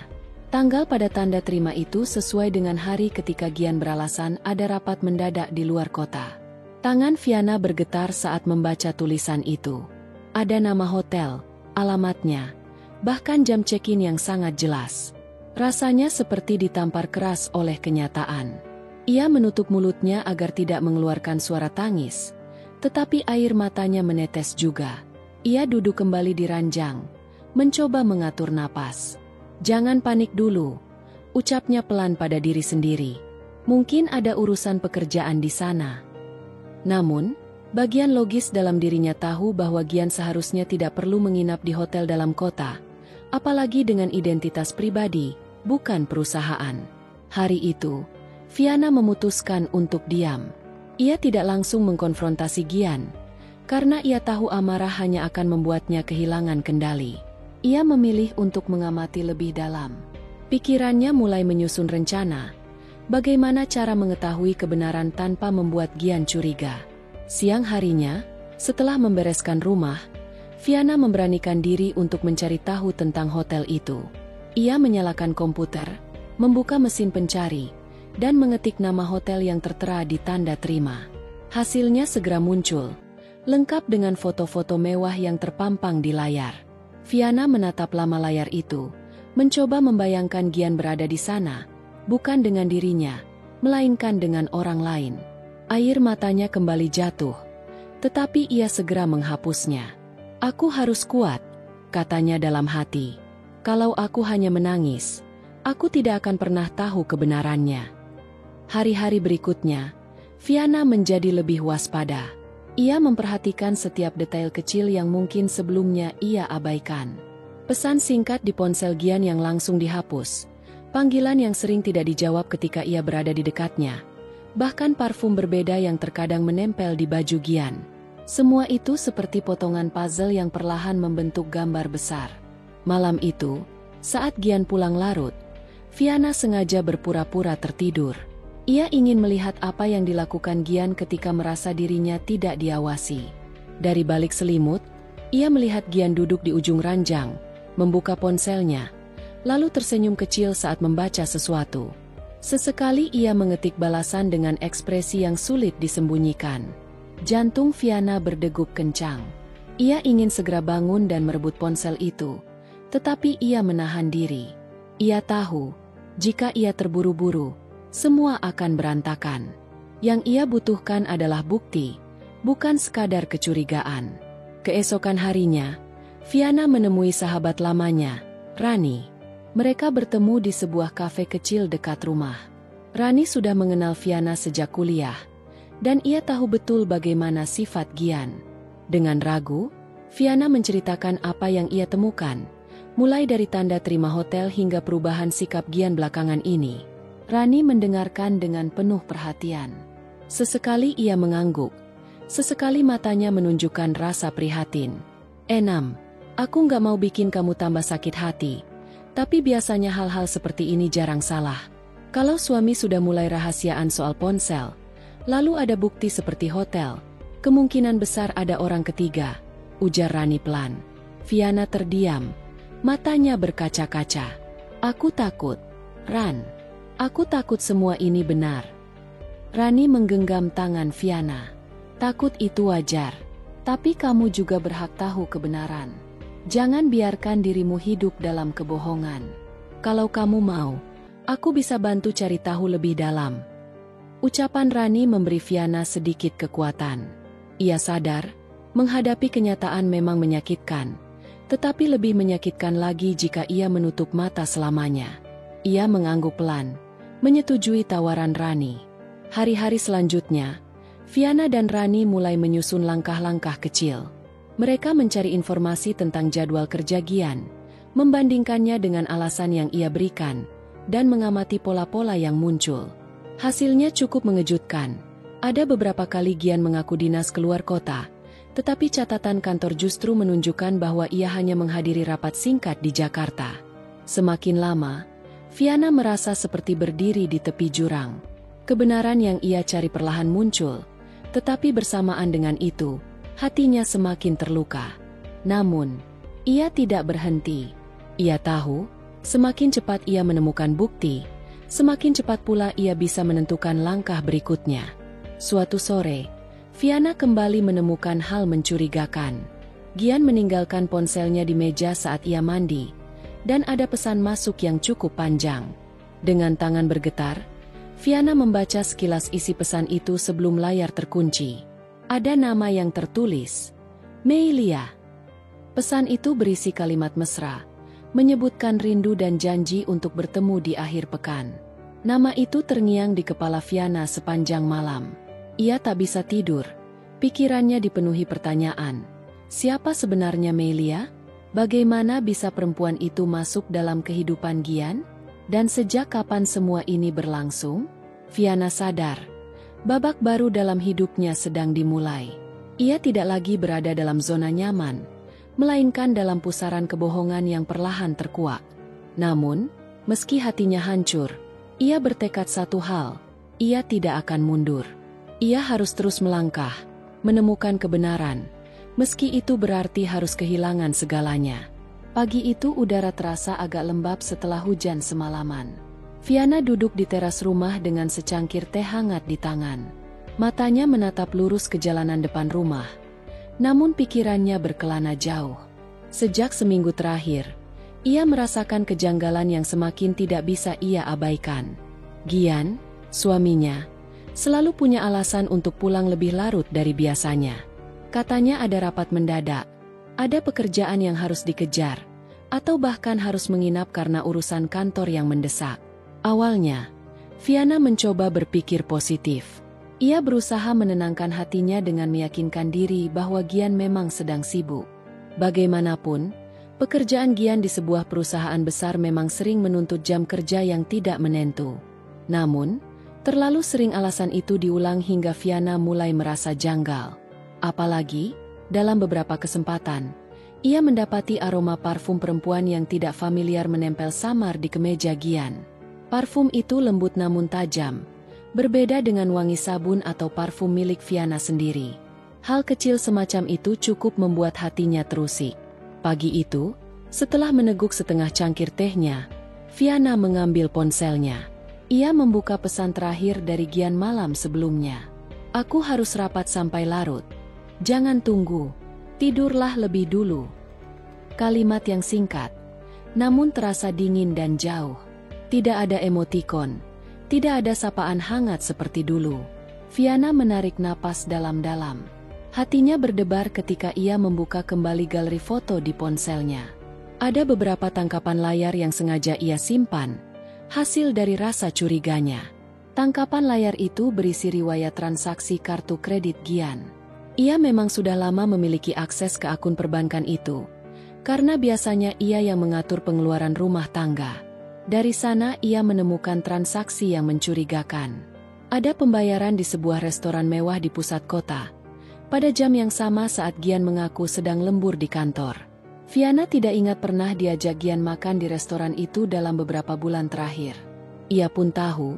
Tanggal pada tanda terima itu sesuai dengan hari ketika Gian beralasan ada rapat mendadak di luar kota. Tangan Viana bergetar saat membaca tulisan itu. Ada nama hotel, alamatnya, bahkan jam check-in yang sangat jelas. Rasanya seperti ditampar keras oleh kenyataan. Ia menutup mulutnya agar tidak mengeluarkan suara tangis, tetapi air matanya menetes juga. Ia duduk kembali di ranjang, mencoba mengatur napas. "Jangan panik dulu," ucapnya pelan pada diri sendiri. Mungkin ada urusan pekerjaan di sana. Namun, bagian logis dalam dirinya tahu bahwa Gian seharusnya tidak perlu menginap di hotel dalam kota, apalagi dengan identitas pribadi, bukan perusahaan. Hari itu, Viana memutuskan untuk diam. Ia tidak langsung mengkonfrontasi Gian, karena ia tahu amarah hanya akan membuatnya kehilangan kendali. Ia memilih untuk mengamati lebih dalam. Pikirannya mulai menyusun rencana, bagaimana cara mengetahui kebenaran tanpa membuat Gian curiga. Siang harinya, setelah membereskan rumah, Viana memberanikan diri untuk mencari tahu tentang hotel itu. Ia menyalakan komputer, membuka mesin pencari, dan mengetik nama hotel yang tertera di tanda terima. Hasilnya segera muncul, lengkap dengan foto-foto mewah yang terpampang di layar. Viana menatap lama layar itu, mencoba membayangkan Gian berada di sana, bukan dengan dirinya, melainkan dengan orang lain. Air matanya kembali jatuh, tetapi ia segera menghapusnya. "Aku harus kuat," katanya dalam hati. "Kalau aku hanya menangis, aku tidak akan pernah tahu kebenarannya." Hari-hari berikutnya, Viana menjadi lebih waspada. Ia memperhatikan setiap detail kecil yang mungkin sebelumnya ia abaikan. Pesan singkat di ponsel Gian yang langsung dihapus, panggilan yang sering tidak dijawab ketika ia berada di dekatnya, bahkan parfum berbeda yang terkadang menempel di baju Gian. Semua itu seperti potongan puzzle yang perlahan membentuk gambar besar. Malam itu, saat Gian pulang larut, Viana sengaja berpura-pura tertidur. Ia ingin melihat apa yang dilakukan Gian ketika merasa dirinya tidak diawasi. Dari balik selimut, ia melihat Gian duduk di ujung ranjang, membuka ponselnya, lalu tersenyum kecil saat membaca sesuatu. Sesekali ia mengetik balasan dengan ekspresi yang sulit disembunyikan. Jantung Viana berdegup kencang. Ia ingin segera bangun dan merebut ponsel itu, tetapi ia menahan diri. Ia tahu, jika ia terburu-buru, semua akan berantakan. Yang ia butuhkan adalah bukti, bukan sekadar kecurigaan. Keesokan harinya, Viana menemui sahabat lamanya, Rani. Mereka bertemu di sebuah kafe kecil dekat rumah. Rani sudah mengenal Viana sejak kuliah, Dan ia tahu betul bagaimana sifat Gian. Dengan ragu, Viana menceritakan apa yang ia temukan, mulai dari tanda terima hotel hingga perubahan sikap Gian belakangan ini. Rani mendengarkan dengan penuh perhatian. Sesekali ia mengangguk, sesekali matanya menunjukkan rasa prihatin. "Enam, aku nggak mau bikin kamu tambah sakit hati, tapi biasanya hal-hal seperti ini jarang salah. Kalau suami sudah mulai rahasiaan soal ponsel, lalu ada bukti seperti hotel, kemungkinan besar ada orang ketiga," ujar Rani pelan. Viana terdiam, matanya berkaca-kaca. "Aku takut, Ran. Aku takut semua ini benar." Rani menggenggam tangan Viana. "Takut itu wajar, tapi kamu juga berhak tahu kebenaran. Jangan biarkan dirimu hidup dalam kebohongan. Kalau kamu mau, aku bisa bantu cari tahu lebih dalam." Ucapan Rani memberi Viana sedikit kekuatan. Ia sadar, menghadapi kenyataan memang menyakitkan, tetapi lebih menyakitkan lagi jika ia menutup mata selamanya. Ia mengangguk pelan, menyetujui tawaran Rani. Hari-hari selanjutnya, Viana dan Rani mulai menyusun langkah-langkah kecil. Mereka mencari informasi tentang jadwal kerja Gian, membandingkannya dengan alasan yang ia berikan, dan mengamati pola-pola yang muncul. Hasilnya cukup mengejutkan. Ada beberapa kali Gian mengaku dinas keluar kota, tetapi catatan kantor justru menunjukkan bahwa ia hanya menghadiri rapat singkat di Jakarta. Semakin lama, Viana merasa seperti berdiri di tepi jurang. Kebenaran yang ia cari perlahan muncul, tetapi bersamaan dengan itu, hatinya semakin terluka. Namun, ia tidak berhenti. Ia tahu, semakin cepat ia menemukan bukti, semakin cepat pula ia bisa menentukan langkah berikutnya. Suatu sore, Viana kembali menemukan hal mencurigakan. Gian meninggalkan ponselnya di meja saat ia mandi, dan ada pesan masuk yang cukup panjang. Dengan tangan bergetar, Viana membaca sekilas isi pesan itu sebelum layar terkunci. Ada nama yang tertulis, Meilia. Pesan itu berisi kalimat mesra, menyebutkan rindu dan janji untuk bertemu di akhir pekan. Nama itu terngiang di kepala Viana sepanjang malam. Ia tak bisa tidur, pikirannya dipenuhi pertanyaan. Siapa sebenarnya Meilia? Bagaimana bisa perempuan itu masuk dalam kehidupan Gian? Dan sejak kapan semua ini berlangsung? Viana sadar, babak baru dalam hidupnya sedang dimulai. Ia tidak lagi berada dalam zona nyaman, melainkan dalam pusaran kebohongan yang perlahan terkuak. Namun, meski hatinya hancur, ia bertekad satu hal, ia tidak akan mundur. Ia harus terus melangkah, menemukan kebenaran, meski itu berarti harus kehilangan segalanya. Pagi itu udara terasa agak lembab setelah hujan semalaman. Viana duduk di teras rumah dengan secangkir teh hangat di tangan. Matanya menatap lurus ke jalanan depan rumah. Namun pikirannya berkelana jauh. Sejak seminggu terakhir, ia merasakan kejanggalan yang semakin tidak bisa ia abaikan. Gian, suaminya, selalu punya alasan untuk pulang lebih larut dari biasanya. Katanya ada rapat mendadak, ada pekerjaan yang harus dikejar, atau bahkan harus menginap karena urusan kantor yang mendesak. Awalnya, Viana mencoba berpikir positif. Ia berusaha menenangkan hatinya dengan meyakinkan diri bahwa Gian memang sedang sibuk. Bagaimanapun, pekerjaan Gian di sebuah perusahaan besar memang sering menuntut jam kerja yang tidak menentu. Namun, terlalu sering alasan itu diulang hingga Viana mulai merasa janggal. Apalagi, dalam beberapa kesempatan, ia mendapati aroma parfum perempuan yang tidak familiar menempel samar di kemeja Gian. Parfum itu lembut namun tajam, berbeda dengan wangi sabun atau parfum milik Viana sendiri. Hal kecil semacam itu cukup membuat hatinya terusik. Pagi itu, setelah meneguk setengah cangkir tehnya, Viana mengambil ponselnya. Ia membuka pesan terakhir dari Gian malam sebelumnya. "Aku harus rapat sampai larut. Jangan tunggu. Tidurlah lebih dulu." Kalimat yang singkat, namun terasa dingin dan jauh. Tidak ada emotikon, tidak ada sapaan hangat seperti dulu. Viana menarik napas dalam-dalam. Hatinya berdebar ketika ia membuka kembali galeri foto di ponselnya. Ada beberapa tangkapan layar yang sengaja ia simpan, hasil dari rasa curiganya. Tangkapan layar itu berisi riwayat transaksi kartu kredit Gian. Ia memang sudah lama memiliki akses ke akun perbankan itu, karena biasanya ia yang mengatur pengeluaran rumah tangga. Dari sana ia menemukan transaksi yang mencurigakan. Ada pembayaran di sebuah restoran mewah di pusat kota, pada jam yang sama saat Gian mengaku sedang lembur di kantor. Viana tidak ingat pernah diajak Gian makan di restoran itu dalam beberapa bulan terakhir. Ia pun tahu,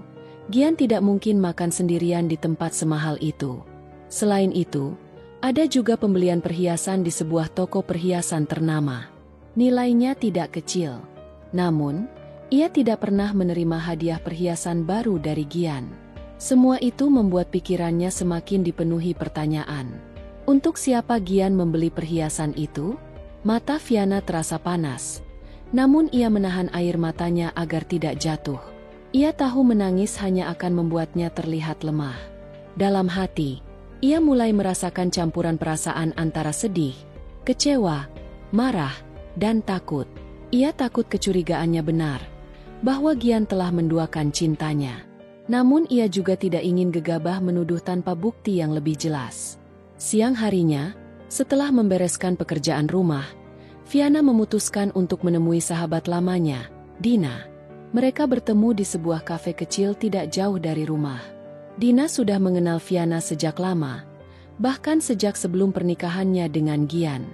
Gian tidak mungkin makan sendirian di tempat semahal itu. Selain itu, ada juga pembelian perhiasan di sebuah toko perhiasan ternama. Nilainya tidak kecil. Namun, ia tidak pernah menerima hadiah perhiasan baru dari Gian. Semua itu membuat pikirannya semakin dipenuhi pertanyaan. Untuk siapa Gian membeli perhiasan itu? Mata Viana terasa panas. Namun ia menahan air matanya agar tidak jatuh. Ia tahu menangis hanya akan membuatnya terlihat lemah. Dalam hati, ia mulai merasakan campuran perasaan antara sedih, kecewa, marah, dan takut. Ia takut kecurigaannya benar, bahwa Gian telah menduakan cintanya. Namun ia juga tidak ingin gegabah menuduh tanpa bukti yang lebih jelas. Siang harinya, setelah membereskan pekerjaan rumah, Viana memutuskan untuk menemui sahabat lamanya, Dina. Mereka bertemu di sebuah kafe kecil tidak jauh dari rumah. Dina sudah mengenal Viana sejak lama, bahkan sejak sebelum pernikahannya dengan Gian.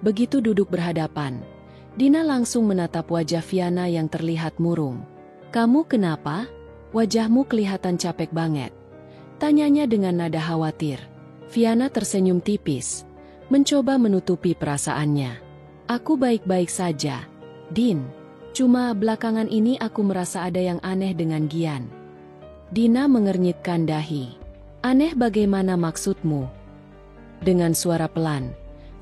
Begitu duduk berhadapan, Dina langsung menatap wajah Viana yang terlihat murung. "Kamu kenapa? Wajahmu kelihatan capek banget," tanyanya dengan nada khawatir. Viana tersenyum tipis, mencoba menutupi perasaannya. "Aku baik-baik saja, Din. Cuma belakangan ini aku merasa ada yang aneh dengan Gian." Dina mengernyitkan dahi. "Aneh bagaimana maksudmu?" Dengan suara pelan,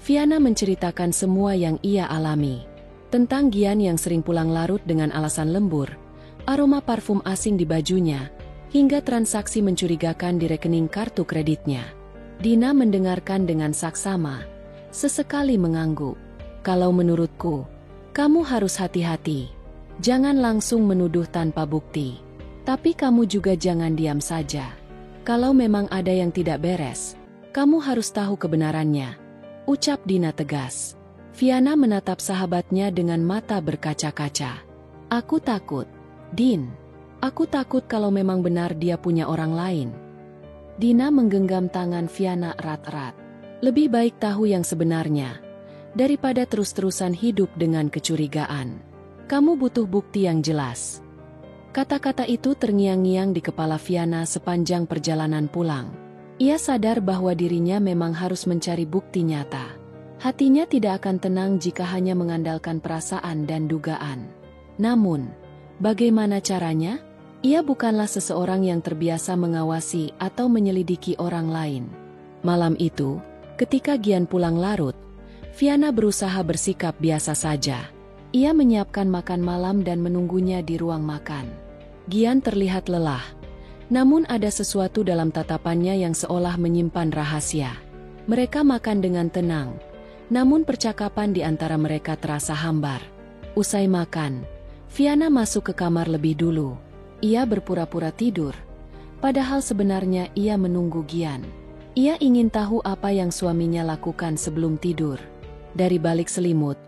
Viana menceritakan semua yang ia alami. Tentang Gian yang sering pulang larut dengan alasan lembur, aroma parfum asing di bajunya, hingga transaksi mencurigakan di rekening kartu kreditnya. Dina mendengarkan dengan saksama, sesekali mengangguk. "Kalau menurutku, kamu harus hati-hati. Jangan langsung menuduh tanpa bukti. Tapi kamu juga jangan diam saja. Kalau memang ada yang tidak beres, kamu harus tahu kebenarannya," ucap Dina tegas. Viana menatap sahabatnya dengan mata berkaca-kaca. "Aku takut, Din. Aku takut kalau memang benar dia punya orang lain." Dina menggenggam tangan Viana erat-erat. "Lebih baik tahu yang sebenarnya daripada terus-terusan hidup dengan kecurigaan. Kamu butuh bukti yang jelas." Kata-kata itu terngiang-ngiang di kepala Viana sepanjang perjalanan pulang. Ia sadar bahwa dirinya memang harus mencari bukti nyata. Hatinya tidak akan tenang jika hanya mengandalkan perasaan dan dugaan. Namun, bagaimana caranya? Ia bukanlah seseorang yang terbiasa mengawasi atau menyelidiki orang lain. Malam itu, ketika Gian pulang larut, Viana berusaha bersikap biasa saja. Ia menyiapkan makan malam dan menunggunya di ruang makan. Gian terlihat lelah, namun ada sesuatu dalam tatapannya yang seolah menyimpan rahasia. Mereka makan dengan tenang, namun percakapan di antara mereka terasa hambar. Usai makan, Viana masuk ke kamar lebih dulu. Ia berpura-pura tidur, padahal sebenarnya ia menunggu Gian. Ia ingin tahu apa yang suaminya lakukan sebelum tidur. Dari balik selimut,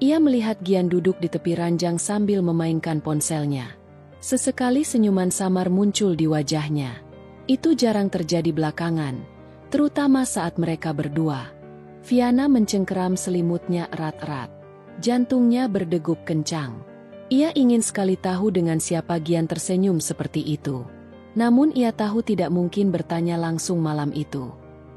ia melihat Gian duduk di tepi ranjang sambil memainkan ponselnya. Sesekali senyuman samar muncul di wajahnya. Itu jarang terjadi belakangan, terutama saat mereka berdua. Viana mencengkeram selimutnya erat-erat. Jantungnya berdegup kencang. Ia ingin sekali tahu dengan siapa Gian tersenyum seperti itu. Namun ia tahu tidak mungkin bertanya langsung malam itu.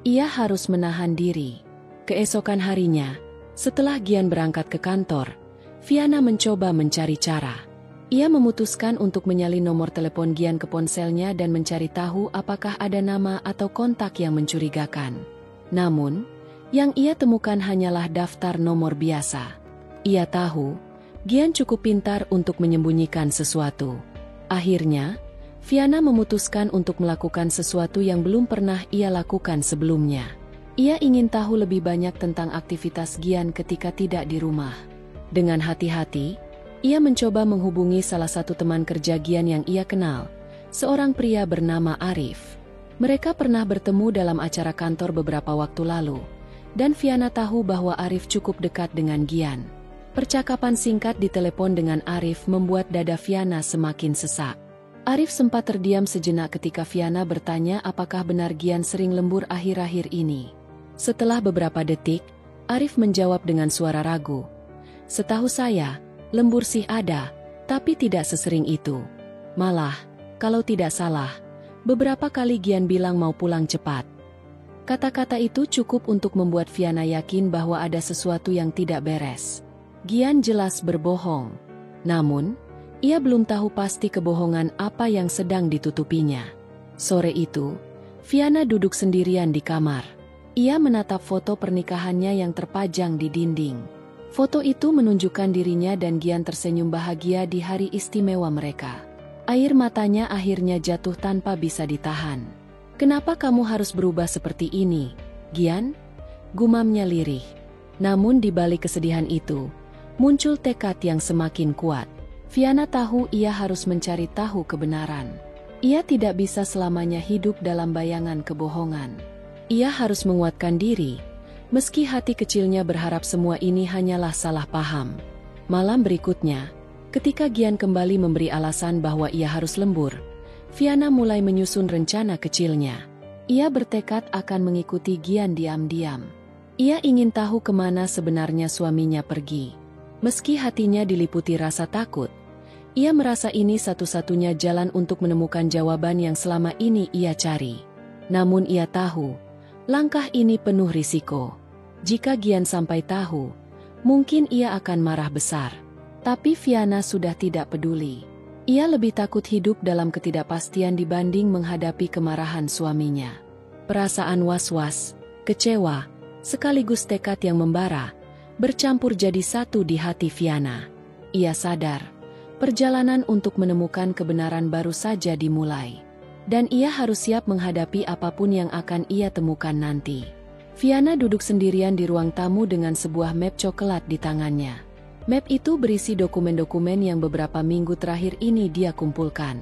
Ia harus menahan diri. Keesokan harinya, setelah Gian berangkat ke kantor, Viana mencoba mencari cara. Ia memutuskan untuk menyalin nomor telepon Gian ke ponselnya dan mencari tahu apakah ada nama atau kontak yang mencurigakan. Namun, yang ia temukan hanyalah daftar nomor biasa. Ia tahu, Gian cukup pintar untuk menyembunyikan sesuatu. Akhirnya, Viana memutuskan untuk melakukan sesuatu yang belum pernah ia lakukan sebelumnya. Ia ingin tahu lebih banyak tentang aktivitas Gian ketika tidak di rumah. Dengan hati-hati, ia mencoba menghubungi salah satu teman kerja Gian yang ia kenal, seorang pria bernama Arif. Mereka pernah bertemu dalam acara kantor beberapa waktu lalu, dan Viana tahu bahwa Arif cukup dekat dengan Gian. Percakapan singkat di telepon dengan Arif membuat dada Viana semakin sesak. Arif sempat terdiam sejenak ketika Viana bertanya apakah benar Gian sering lembur akhir-akhir ini. Setelah beberapa detik, Arif menjawab dengan suara ragu. "Setahu saya, lembur sih ada, tapi tidak sesering itu. Malah, kalau tidak salah, beberapa kali Gian bilang mau pulang cepat." Kata-kata itu cukup untuk membuat Viana yakin bahwa ada sesuatu yang tidak beres. Gian jelas berbohong. Namun, ia belum tahu pasti kebohongan apa yang sedang ditutupinya. Sore itu, Viana duduk sendirian di kamar. Ia menatap foto pernikahannya yang terpajang di dinding. Foto itu menunjukkan dirinya dan Gian tersenyum bahagia di hari istimewa mereka. Air matanya akhirnya jatuh tanpa bisa ditahan. "Kenapa kamu harus berubah seperti ini, Gian?" gumamnya lirih. Namun di balik kesedihan itu, muncul tekad yang semakin kuat. Viana tahu ia harus mencari tahu kebenaran. Ia tidak bisa selamanya hidup dalam bayangan kebohongan. Ia harus menguatkan diri, meski hati kecilnya berharap semua ini hanyalah salah paham. Malam berikutnya, ketika Gian kembali memberi alasan bahwa ia harus lembur, Viana mulai menyusun rencana kecilnya. Ia bertekad akan mengikuti Gian diam-diam. Ia ingin tahu kemana sebenarnya suaminya pergi. Meski hatinya diliputi rasa takut, ia merasa ini satu-satunya jalan untuk menemukan jawaban yang selama ini ia cari. Namun ia tahu, langkah ini penuh risiko. Jika Gian sampai tahu, mungkin ia akan marah besar. Tapi Viana sudah tidak peduli. Ia lebih takut hidup dalam ketidakpastian dibanding menghadapi kemarahan suaminya. Perasaan was-was, kecewa, sekaligus tekad yang membara, bercampur jadi satu di hati Viana. Ia sadar, perjalanan untuk menemukan kebenaran baru saja dimulai. Dan ia harus siap menghadapi apapun yang akan ia temukan nanti. Viana duduk sendirian di ruang tamu dengan sebuah map coklat di tangannya. Map itu berisi dokumen-dokumen yang beberapa minggu terakhir ini dia kumpulkan.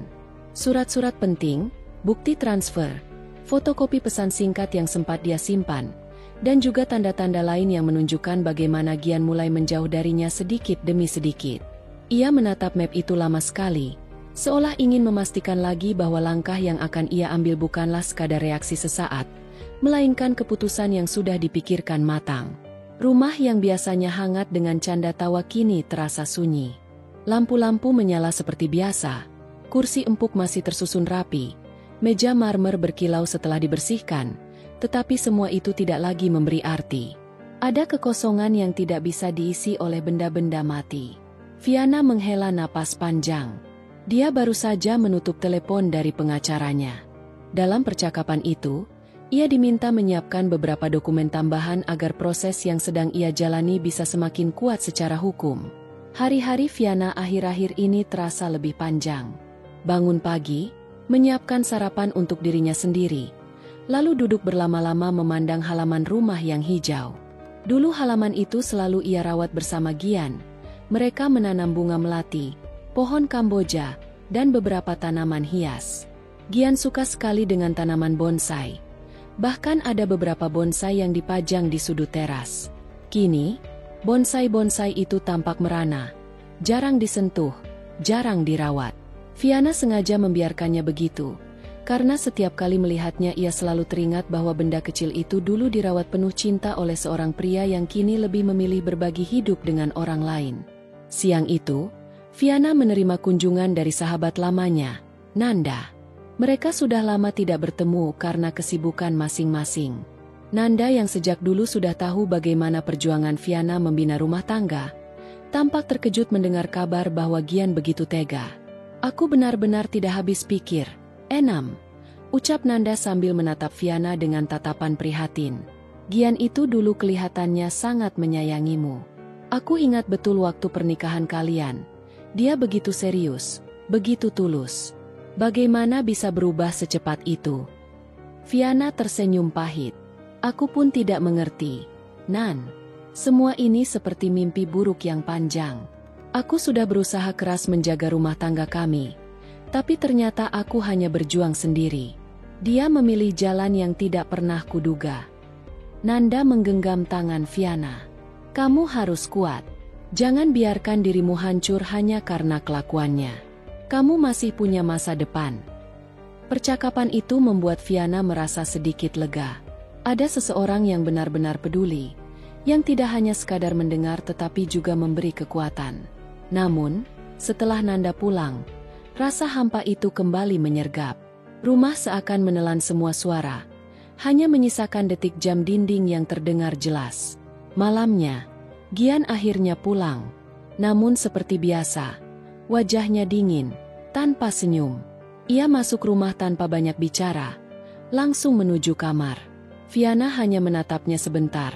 Surat-surat penting, bukti transfer, fotokopi pesan singkat yang sempat dia simpan, dan juga tanda-tanda lain yang menunjukkan bagaimana Gian mulai menjauh darinya sedikit demi sedikit. Ia menatap map itu lama sekali, seolah ingin memastikan lagi bahwa langkah yang akan ia ambil bukanlah sekadar reaksi sesaat, melainkan keputusan yang sudah dipikirkan matang. Rumah yang biasanya hangat dengan canda tawa kini terasa sunyi. Lampu-lampu menyala seperti biasa, kursi empuk masih tersusun rapi, meja marmer berkilau setelah dibersihkan, tetapi semua itu tidak lagi memberi arti. Ada kekosongan yang tidak bisa diisi oleh benda-benda mati. Viana menghela napas panjang. Dia baru saja menutup telepon dari pengacaranya. Dalam percakapan itu, ia diminta menyiapkan beberapa dokumen tambahan agar proses yang sedang ia jalani bisa semakin kuat secara hukum. Hari-hari Viana akhir-akhir ini terasa lebih panjang. Bangun pagi, menyiapkan sarapan untuk dirinya sendiri, lalu duduk berlama-lama memandang halaman rumah yang hijau. Dulu halaman itu selalu ia rawat bersama Gian. Mereka menanam bunga melati, pohon kamboja, dan beberapa tanaman hias. Gian suka sekali dengan tanaman bonsai. Bahkan ada beberapa bonsai yang dipajang di sudut teras. Kini, bonsai-bonsai itu tampak merana, jarang disentuh, jarang dirawat. Viana sengaja membiarkannya begitu, karena setiap kali melihatnya ia selalu teringat bahwa benda kecil itu dulu dirawat penuh cinta oleh seorang pria yang kini lebih memilih berbagi hidup dengan orang lain. Siang itu, Viana menerima kunjungan dari sahabat lamanya, Nanda. Mereka sudah lama tidak bertemu karena kesibukan masing-masing. Nanda yang sejak dulu sudah tahu bagaimana perjuangan Viana membina rumah tangga, tampak terkejut mendengar kabar bahwa Gian begitu tega. "Aku benar-benar tidak habis pikir, Enam," ucap Nanda sambil menatap Viana dengan tatapan prihatin. "Gian itu dulu kelihatannya sangat menyayangimu. Aku ingat betul waktu pernikahan kalian. Dia begitu serius, begitu tulus. Bagaimana bisa berubah secepat itu?" Viana tersenyum pahit. "Aku pun tidak mengerti, Nan. Semua ini seperti mimpi buruk yang panjang. Aku sudah berusaha keras menjaga rumah tangga kami, Tapi ternyata aku hanya berjuang sendiri. Dia memilih jalan yang tidak pernah kuduga. Nanda menggenggam tangan Viana. Kamu harus kuat. Jangan biarkan dirimu hancur hanya karena kelakuannya. Kamu masih punya masa depan. Percakapan itu membuat Viana merasa sedikit lega. Ada seseorang yang benar-benar peduli, yang tidak hanya sekadar mendengar tetapi juga memberi kekuatan. Namun, setelah Nanda pulang, rasa hampa itu kembali menyergap. Rumah seakan menelan semua suara, hanya menyisakan detik jam dinding yang terdengar jelas. Malamnya, Gian akhirnya pulang. Namun seperti biasa, wajahnya dingin, tanpa senyum. Ia masuk rumah tanpa banyak bicara, langsung menuju kamar. Viana hanya menatapnya sebentar,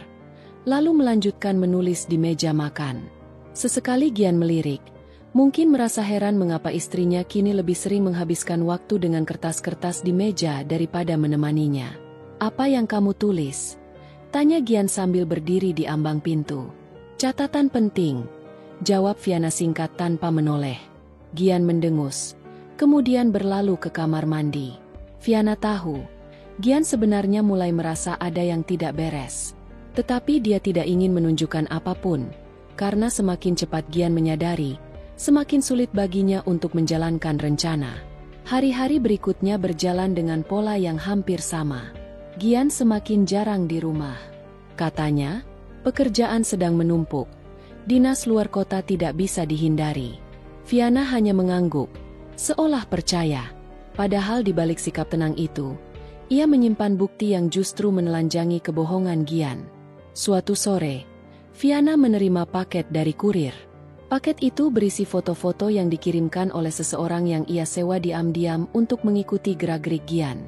lalu melanjutkan menulis di meja makan. Sesekali Gian melirik, mungkin merasa heran mengapa istrinya kini lebih sering menghabiskan waktu dengan kertas-kertas di meja daripada menemaninya. Apa yang kamu tulis? Tanya Gian sambil berdiri di ambang pintu. Catatan penting, jawab Viana singkat tanpa menoleh. Gian mendengus, kemudian berlalu ke kamar mandi. Viana tahu, Gian sebenarnya mulai merasa ada yang tidak beres. Tetapi dia tidak ingin menunjukkan apapun, karena semakin cepat Gian menyadari, semakin sulit baginya untuk menjalankan rencana. Hari-hari berikutnya berjalan dengan pola yang hampir sama. Gian semakin jarang di rumah. Katanya, pekerjaan sedang menumpuk. Dinas luar kota tidak bisa dihindari. Viana hanya mengangguk, seolah percaya. Padahal di balik sikap tenang itu, ia menyimpan bukti yang justru menelanjangi kebohongan Gian. Suatu sore, Viana menerima paket dari kurir. Paket itu berisi foto-foto yang dikirimkan oleh seseorang yang ia sewa diam-diam untuk mengikuti gerak-gerik Gian.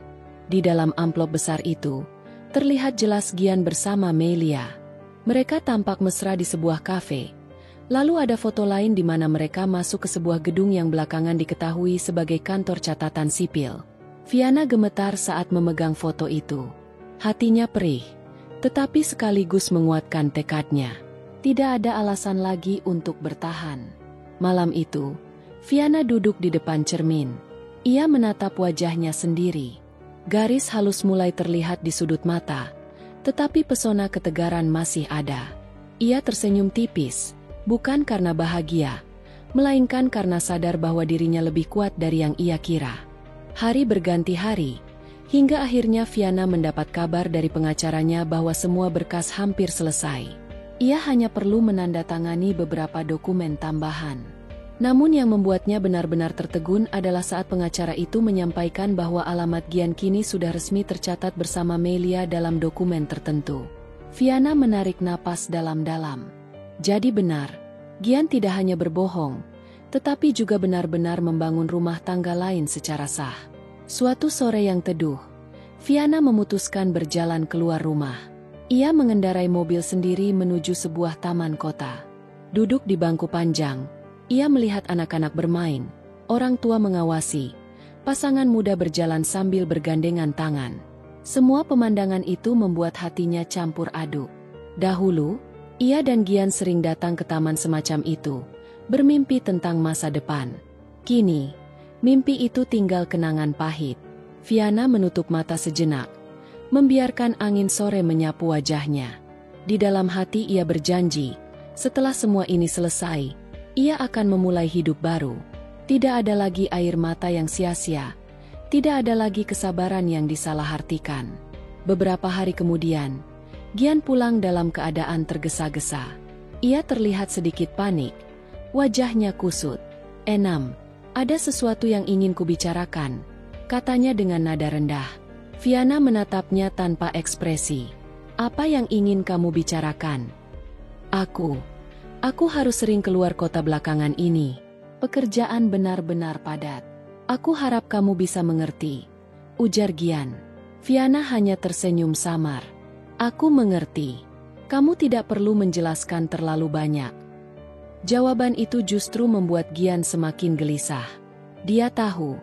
Di dalam amplop besar itu, terlihat jelas Gian bersama Melia. Mereka tampak mesra di sebuah kafe. Lalu ada foto lain di mana mereka masuk ke sebuah gedung yang belakangan diketahui sebagai kantor catatan sipil. Viana gemetar saat memegang foto itu. Hatinya perih, tetapi sekaligus menguatkan tekadnya. Tidak ada alasan lagi untuk bertahan. Malam itu, Viana duduk di depan cermin. Ia menatap wajahnya sendiri. Garis halus mulai terlihat di sudut mata, tetapi pesona ketegaran masih ada. Ia tersenyum tipis, bukan karena bahagia, melainkan karena sadar bahwa dirinya lebih kuat dari yang ia kira. Hari berganti hari, hingga akhirnya Viana mendapat kabar dari pengacaranya bahwa semua berkas hampir selesai. Ia hanya perlu menandatangani beberapa dokumen tambahan. Namun yang membuatnya benar-benar tertegun adalah saat pengacara itu menyampaikan bahwa alamat Gian kini sudah resmi tercatat bersama Melia dalam dokumen tertentu. Viana menarik napas dalam-dalam. Jadi benar, Gian tidak hanya berbohong, tetapi juga benar-benar membangun rumah tangga lain secara sah. Suatu sore yang teduh, Viana memutuskan berjalan keluar rumah. Ia mengendarai mobil sendiri menuju sebuah taman kota. Duduk di bangku panjang, ia melihat anak-anak bermain, orang tua mengawasi, pasangan muda berjalan sambil bergandengan tangan. Semua pemandangan itu membuat hatinya campur aduk. Dahulu, ia dan Gian sering datang ke taman semacam itu, bermimpi tentang masa depan. Kini, mimpi itu tinggal kenangan pahit. Viana menutup mata sejenak, membiarkan angin sore menyapu wajahnya. Di dalam hati ia berjanji, setelah semua ini selesai, ia akan memulai hidup baru. Tidak ada lagi air mata yang sia-sia, tidak ada lagi kesabaran yang disalahartikan. Beberapa hari kemudian, Gian pulang dalam keadaan tergesa-gesa. Ia terlihat sedikit panik, wajahnya kusut. "Enam, ada sesuatu yang ingin kubicarakan," katanya dengan nada rendah. Viana menatapnya tanpa ekspresi. "Apa yang ingin kamu bicarakan?" Aku harus sering keluar kota belakangan ini. Pekerjaan benar-benar padat. Aku harap kamu bisa mengerti," ujar Gian. Viana hanya tersenyum samar. "Aku mengerti. Kamu tidak perlu menjelaskan terlalu banyak." Jawaban itu justru membuat Gian semakin gelisah. Dia tahu,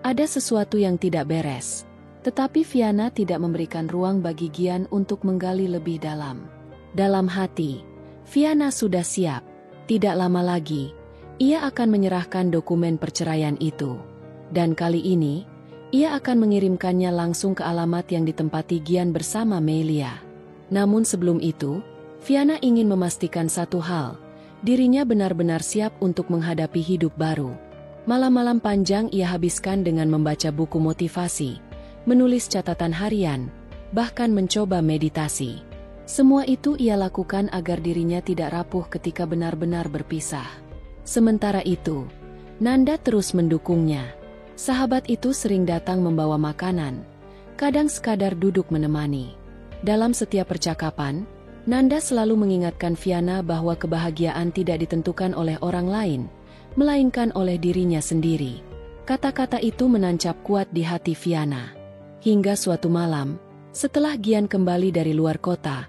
ada sesuatu yang tidak beres. Tetapi Viana tidak memberikan ruang bagi Gian untuk menggali lebih dalam. Dalam hati, Viana sudah siap. Tidak lama lagi, ia akan menyerahkan dokumen perceraian itu. Dan kali ini, ia akan mengirimkannya langsung ke alamat yang ditempati Gian bersama Melia. Namun sebelum itu, Viana ingin memastikan satu hal, dirinya benar-benar siap untuk menghadapi hidup baru. Malam-malam panjang ia habiskan dengan membaca buku motivasi, menulis catatan harian, bahkan mencoba meditasi. Semua itu ia lakukan agar dirinya tidak rapuh ketika benar-benar berpisah. Sementara itu, Nanda terus mendukungnya. Sahabat itu sering datang membawa makanan, kadang sekadar duduk menemani. Dalam setiap percakapan, Nanda selalu mengingatkan Viana bahwa kebahagiaan tidak ditentukan oleh orang lain, melainkan oleh dirinya sendiri. Kata-kata itu menancap kuat di hati Viana. Hingga suatu malam, setelah Gian kembali dari luar kota,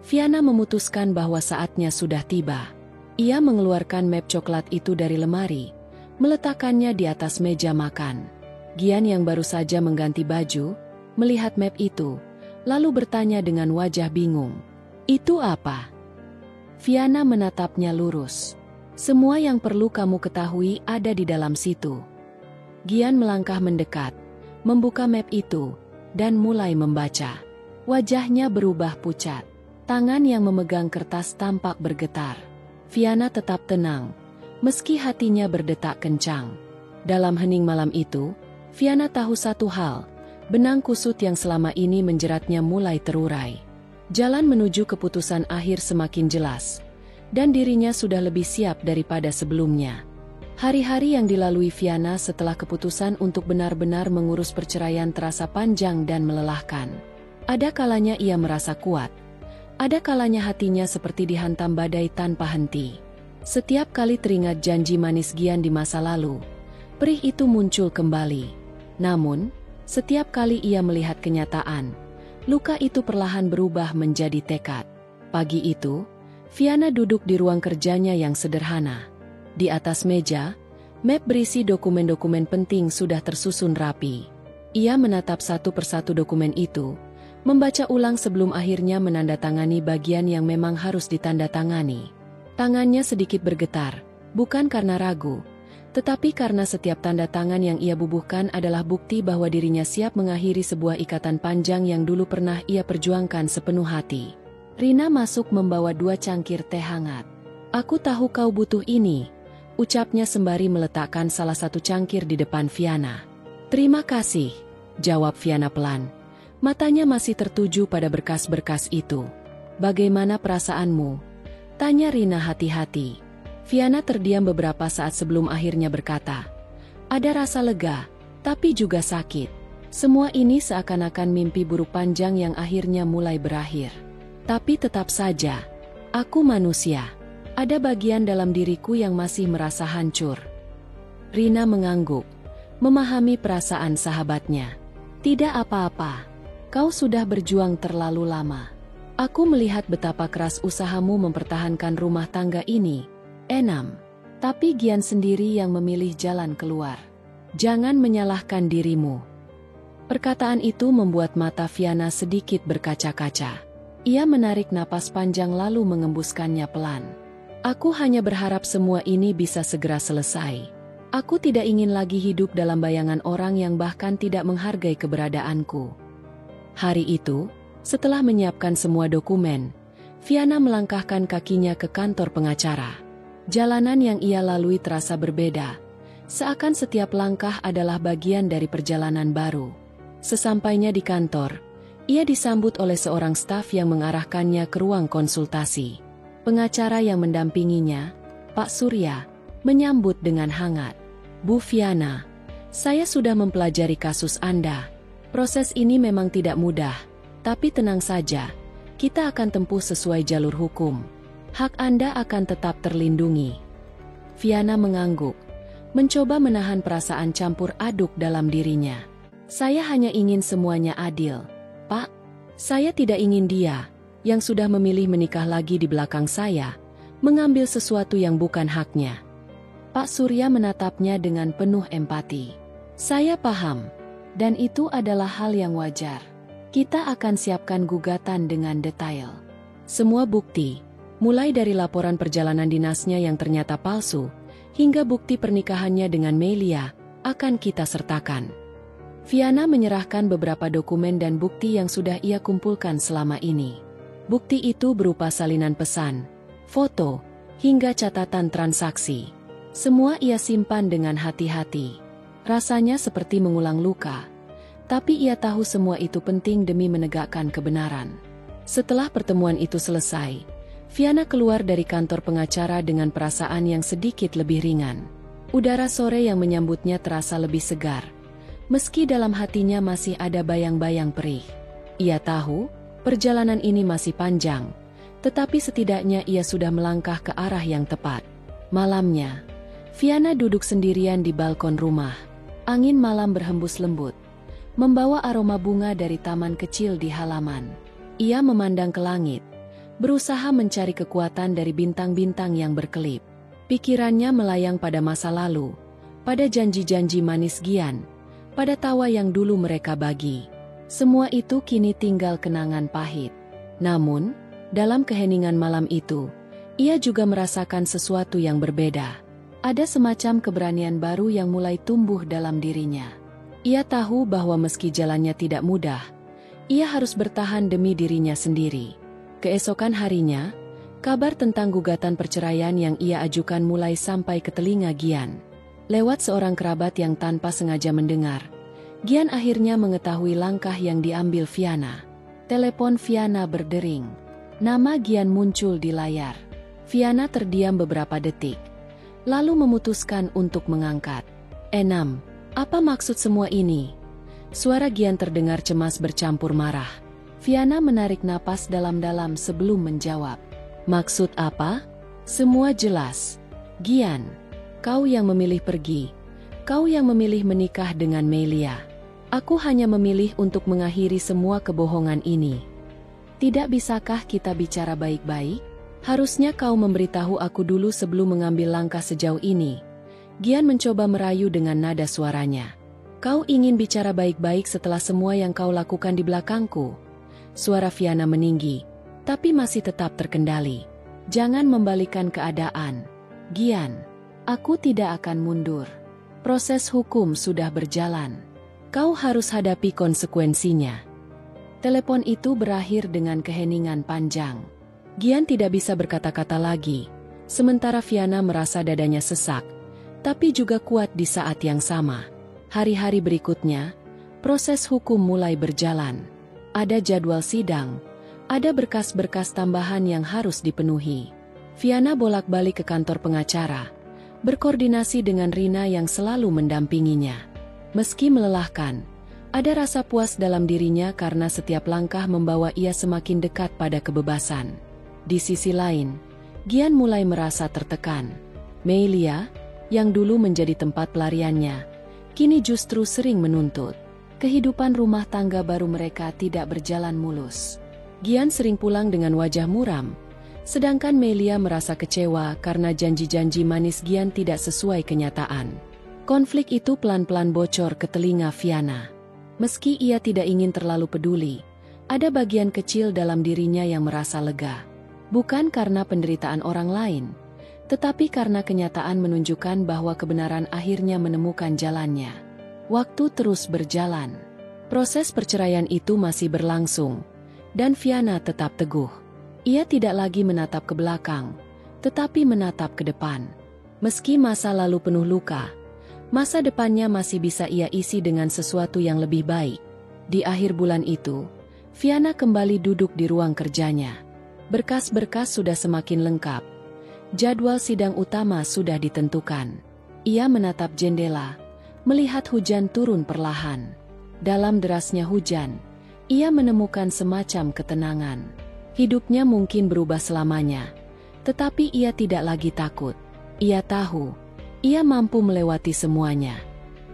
Viana memutuskan bahwa saatnya sudah tiba. Ia mengeluarkan map coklat itu dari lemari, meletakkannya di atas meja makan. Gian yang baru saja mengganti baju, melihat map itu, lalu bertanya dengan wajah bingung. "Itu apa?" Viana menatapnya lurus. "Semua yang perlu kamu ketahui ada di dalam situ." Gian melangkah mendekat, membuka map itu, dan mulai membaca. Wajahnya berubah pucat. Tangan yang memegang kertas tampak bergetar. Viana tetap tenang, meski hatinya berdetak kencang. Dalam hening malam itu, Viana tahu satu hal, benang kusut yang selama ini menjeratnya mulai terurai. Jalan menuju keputusan akhir semakin jelas, dan dirinya sudah lebih siap daripada sebelumnya. Hari-hari yang dilalui Viana setelah keputusan untuk benar-benar mengurus perceraian terasa panjang dan melelahkan. Ada kalanya ia merasa kuat. Ada kalanya hatinya seperti dihantam badai tanpa henti. Setiap kali teringat janji manis Gian di masa lalu, perih itu muncul kembali. Namun, setiap kali ia melihat kenyataan, luka itu perlahan berubah menjadi tekad. Pagi itu, Viana duduk di ruang kerjanya yang sederhana. Di atas meja, map berisi dokumen-dokumen penting sudah tersusun rapi. Ia menatap satu persatu dokumen itu, membaca ulang sebelum akhirnya menandatangani bagian yang memang harus ditandatangani. Tangannya sedikit bergetar, bukan karena ragu, tetapi karena setiap tanda tangan yang ia bubuhkan adalah bukti bahwa dirinya siap mengakhiri sebuah ikatan panjang yang dulu pernah ia perjuangkan sepenuh hati. Rina masuk membawa 2 cangkir teh hangat. "Aku tahu kau butuh ini," ucapnya sembari meletakkan salah satu cangkir di depan Viana. "Terima kasih," jawab Viana pelan. Matanya masih tertuju pada berkas-berkas itu. "Bagaimana perasaanmu?" tanya Rina hati-hati. Viana terdiam beberapa saat sebelum akhirnya berkata, "Ada rasa lega, tapi juga sakit. Semua ini seakan-akan mimpi buruk panjang yang akhirnya mulai berakhir. Tapi tetap saja, aku manusia. Ada bagian dalam diriku yang masih merasa hancur." Rina mengangguk, memahami perasaan sahabatnya. "Tidak apa-apa. Kau sudah berjuang terlalu lama. Aku melihat betapa keras usahamu mempertahankan rumah tangga ini, Enam. Tapi Gian sendiri yang memilih jalan keluar. Jangan menyalahkan dirimu." Perkataan itu membuat mata Viana sedikit berkaca-kaca. Ia menarik napas panjang lalu mengembuskannya pelan. "Aku hanya berharap semua ini bisa segera selesai. Aku tidak ingin lagi hidup dalam bayangan orang yang bahkan tidak menghargai keberadaanku." Hari itu, setelah menyiapkan semua dokumen, Viana melangkahkan kakinya ke kantor pengacara. Jalanan yang ia lalui terasa berbeda, seakan setiap langkah adalah bagian dari perjalanan baru. Sesampainya di kantor, ia disambut oleh seorang staf yang mengarahkannya ke ruang konsultasi. Pengacara yang mendampinginya, Pak Surya, menyambut dengan hangat. "Bu Viana, saya sudah mempelajari kasus Anda. Proses ini memang tidak mudah, tapi tenang saja, kita akan tempuh sesuai jalur hukum. Hak Anda akan tetap terlindungi." Viana mengangguk, mencoba menahan perasaan campur aduk dalam dirinya. "Saya hanya ingin semuanya adil, Pak. Saya tidak ingin dia, yang sudah memilih menikah lagi di belakang saya, mengambil sesuatu yang bukan haknya." Pak Surya menatapnya dengan penuh empati. "Saya paham. Dan itu adalah hal yang wajar. Kita akan siapkan gugatan dengan detail. Semua bukti, mulai dari laporan perjalanan dinasnya yang ternyata palsu, hingga bukti pernikahannya dengan Melia, akan kita sertakan. Viana menyerahkan beberapa dokumen dan bukti yang sudah ia kumpulkan selama ini. Bukti itu berupa salinan pesan, foto, hingga catatan transaksi. Semua ia simpan dengan hati-hati. Rasanya seperti mengulang luka, tapi ia tahu semua itu penting demi menegakkan kebenaran. Setelah pertemuan itu selesai, Viana keluar dari kantor pengacara dengan perasaan yang sedikit lebih ringan. Udara sore yang menyambutnya terasa lebih segar, meski dalam hatinya masih ada bayang-bayang perih. Ia tahu, perjalanan ini masih panjang, tetapi setidaknya ia sudah melangkah ke arah yang tepat. Malamnya, Viana duduk sendirian di balkon rumah. Angin malam berhembus lembut, membawa aroma bunga dari taman kecil di halaman. Ia memandang ke langit, berusaha mencari kekuatan dari bintang-bintang yang berkelip. Pikirannya melayang pada masa lalu, pada janji-janji manis Gian, pada tawa yang dulu mereka bagi. Semua itu kini tinggal kenangan pahit. Namun, dalam keheningan malam itu, ia juga merasakan sesuatu yang berbeda. Ada semacam keberanian baru yang mulai tumbuh dalam dirinya. Ia tahu bahwa meski jalannya tidak mudah, ia harus bertahan demi dirinya sendiri. Keesokan harinya, kabar tentang gugatan perceraian yang ia ajukan mulai sampai ke telinga Gian. Lewat seorang kerabat yang tanpa sengaja mendengar, Gian akhirnya mengetahui langkah yang diambil Viana. Telepon Viana berdering. Nama Gian muncul di layar. Viana terdiam beberapa detik, lalu memutuskan untuk mengangkat. "Enam, apa maksud semua ini?" Suara Gian terdengar cemas bercampur marah. Viana menarik napas dalam-dalam sebelum menjawab. "Maksud apa?" "Semua jelas. Gian, kau yang memilih pergi. Kau yang memilih menikah dengan Melia. Aku hanya memilih untuk mengakhiri semua kebohongan ini. Tidak bisakah kita bicara baik-baik? Harusnya kau memberitahu aku dulu sebelum mengambil langkah sejauh ini." Gian mencoba merayu dengan nada suaranya. "Kau ingin bicara baik-baik setelah semua yang kau lakukan di belakangku?" Suara Viana meninggi, tapi masih tetap terkendali. "Jangan membalikan keadaan. Gian, aku tidak akan mundur. Proses hukum sudah berjalan. Kau harus hadapi konsekuensinya." Telepon itu berakhir dengan keheningan panjang. Gian tidak bisa berkata-kata lagi, sementara Viana merasa dadanya sesak, tapi juga kuat di saat yang sama. Hari-hari berikutnya, proses hukum mulai berjalan. Ada jadwal sidang, ada berkas-berkas tambahan yang harus dipenuhi. Viana bolak-balik ke kantor pengacara, berkoordinasi dengan Rina yang selalu mendampinginya. Meski melelahkan, ada rasa puas dalam dirinya karena setiap langkah membawa ia semakin dekat pada kebebasan. Di sisi lain, Gian mulai merasa tertekan. Melia, yang dulu menjadi tempat pelariannya, kini justru sering menuntut. Kehidupan rumah tangga baru mereka tidak berjalan mulus. Gian sering pulang dengan wajah muram, sedangkan Melia merasa kecewa karena janji-janji manis Gian tidak sesuai kenyataan. Konflik itu pelan-pelan bocor ke telinga Viana. Meski ia tidak ingin terlalu peduli, ada bagian kecil dalam dirinya yang merasa lega. Bukan karena penderitaan orang lain, tetapi karena kenyataan menunjukkan bahwa kebenaran akhirnya menemukan jalannya. Waktu terus berjalan. Proses perceraian itu masih berlangsung, dan Viana tetap teguh. Ia tidak lagi menatap ke belakang, tetapi menatap ke depan. Meski masa lalu penuh luka, masa depannya masih bisa ia isi dengan sesuatu yang lebih baik. Di akhir bulan itu, Viana kembali duduk di ruang kerjanya. Berkas-berkas sudah semakin lengkap. Jadwal sidang utama sudah ditentukan. Ia menatap jendela, melihat hujan turun perlahan. Dalam derasnya hujan, ia menemukan semacam ketenangan. Hidupnya mungkin berubah selamanya, tetapi ia tidak lagi takut. Ia tahu ia mampu melewati semuanya.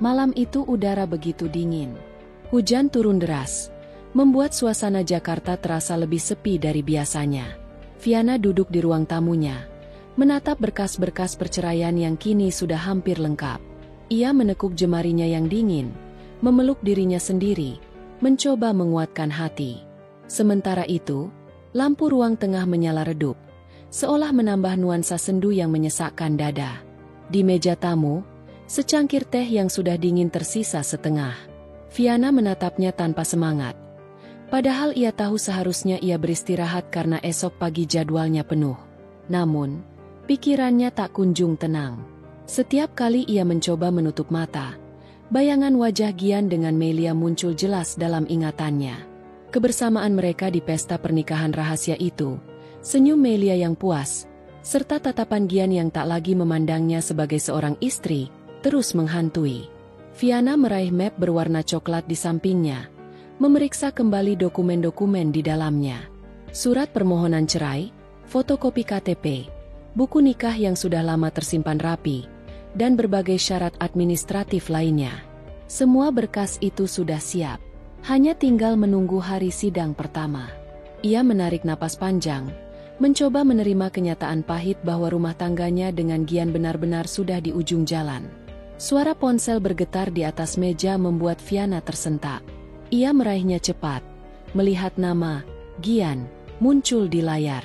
Malam itu udara begitu dingin. Hujan turun deras, membuat suasana Jakarta terasa lebih sepi dari biasanya. Viana duduk di ruang tamunya, menatap berkas-berkas perceraian yang kini sudah hampir lengkap. Ia menekuk jemarinya yang dingin, memeluk dirinya sendiri, mencoba menguatkan hati. Sementara itu, lampu ruang tengah menyala redup, seolah menambah nuansa sendu yang menyesakkan dada. Di meja tamu, Secangkir teh yang sudah dingin tersisa setengah. Viana menatapnya tanpa semangat. Padahal ia tahu seharusnya ia beristirahat karena esok pagi jadwalnya penuh. Namun, pikirannya tak kunjung tenang. Setiap kali ia mencoba menutup mata, bayangan wajah Gian dengan Melia muncul jelas dalam ingatannya. Kebersamaan mereka di pesta pernikahan rahasia itu, senyum Melia yang puas, serta tatapan Gian yang tak lagi memandangnya sebagai seorang istri, terus menghantui. Viana meraih map berwarna coklat di sampingnya, memeriksa kembali dokumen-dokumen di dalamnya. Surat permohonan cerai, fotokopi KTP, buku nikah yang sudah lama tersimpan rapi, dan berbagai syarat administratif lainnya. Semua berkas itu sudah siap. Hanya tinggal menunggu hari sidang pertama. Ia menarik napas panjang, mencoba menerima kenyataan pahit bahwa rumah tangganya dengan Gian benar-benar sudah di ujung jalan. Suara ponsel bergetar di atas meja membuat Viana tersentak. Ia meraihnya cepat, melihat nama Gian muncul di layar.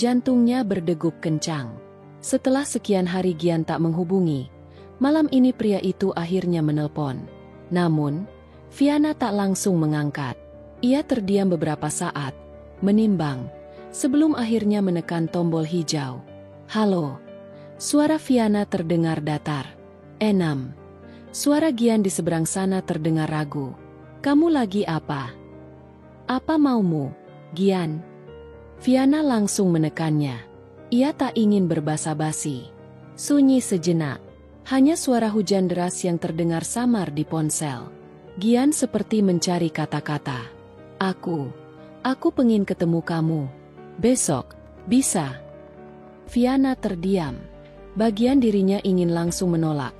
Jantungnya berdegup kencang. Setelah sekian hari Gian tak menghubungi, malam ini pria itu akhirnya menelpon. Namun, Viana tak langsung mengangkat. Ia terdiam beberapa saat, menimbang, sebelum akhirnya menekan tombol hijau. "Halo." Suara Viana terdengar datar. "Enam." Suara Gian di seberang sana terdengar ragu. "Kamu lagi apa? Apa maumu, Gian?" Viana langsung menekannya. Ia tak ingin berbasa-basi. Sunyi sejenak. Hanya suara hujan deras yang terdengar samar di ponsel. Gian seperti mencari kata-kata. Aku pengen ketemu kamu. Besok, bisa?" Viana terdiam. Bagian dirinya ingin langsung menolak.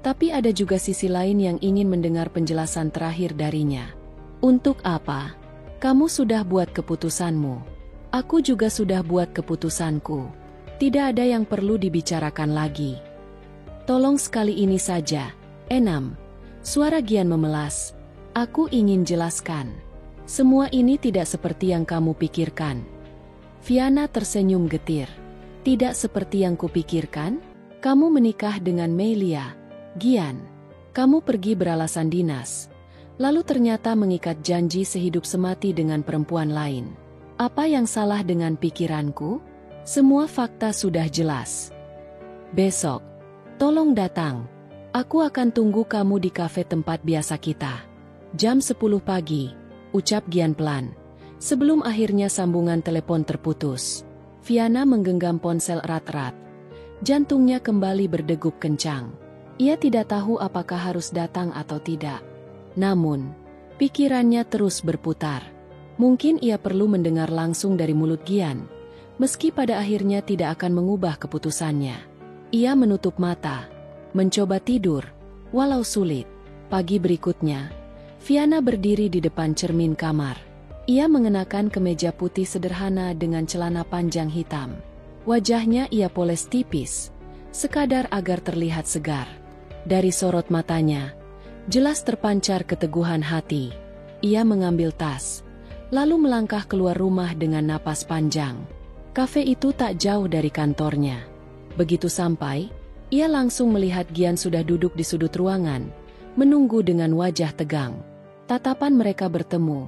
Tapi ada juga sisi lain yang ingin mendengar penjelasan terakhir darinya. "Untuk apa? Kamu sudah buat keputusanmu. Aku juga sudah buat keputusanku. Tidak ada yang perlu dibicarakan lagi. Tolong sekali ini saja, Enam." Suara Gian memelas. "Aku ingin jelaskan. Semua ini tidak seperti yang kamu pikirkan." Viana tersenyum getir. "Tidak seperti yang kupikirkan? Kamu menikah dengan Melia, Gian. Kamu pergi beralasan dinas. Lalu ternyata mengikat janji sehidup semati dengan perempuan lain. Apa yang salah dengan pikiranku? Semua fakta sudah jelas. Besok, tolong datang. Aku akan tunggu kamu di kafe tempat biasa kita. Jam 10 pagi, ucap Gian pelan. Sebelum akhirnya sambungan telepon terputus. Viana menggenggam ponsel erat-erat. Jantungnya kembali berdegup kencang. Ia tidak tahu apakah harus datang atau tidak. Namun, pikirannya terus berputar. Mungkin ia perlu mendengar langsung dari mulut Gian, meski pada akhirnya tidak akan mengubah keputusannya. Ia menutup mata, mencoba tidur, walau sulit. Pagi berikutnya, Viana berdiri di depan cermin kamar. Ia mengenakan kemeja putih sederhana dengan celana panjang hitam. Wajahnya ia poles tipis, sekadar agar terlihat segar. Dari sorot matanya, jelas terpancar keteguhan hati. Ia mengambil tas, lalu melangkah keluar rumah dengan napas panjang. Kafe itu tak jauh dari kantornya. Begitu sampai, ia langsung melihat Gian sudah duduk di sudut ruangan, menunggu dengan wajah tegang. Tatapan mereka bertemu,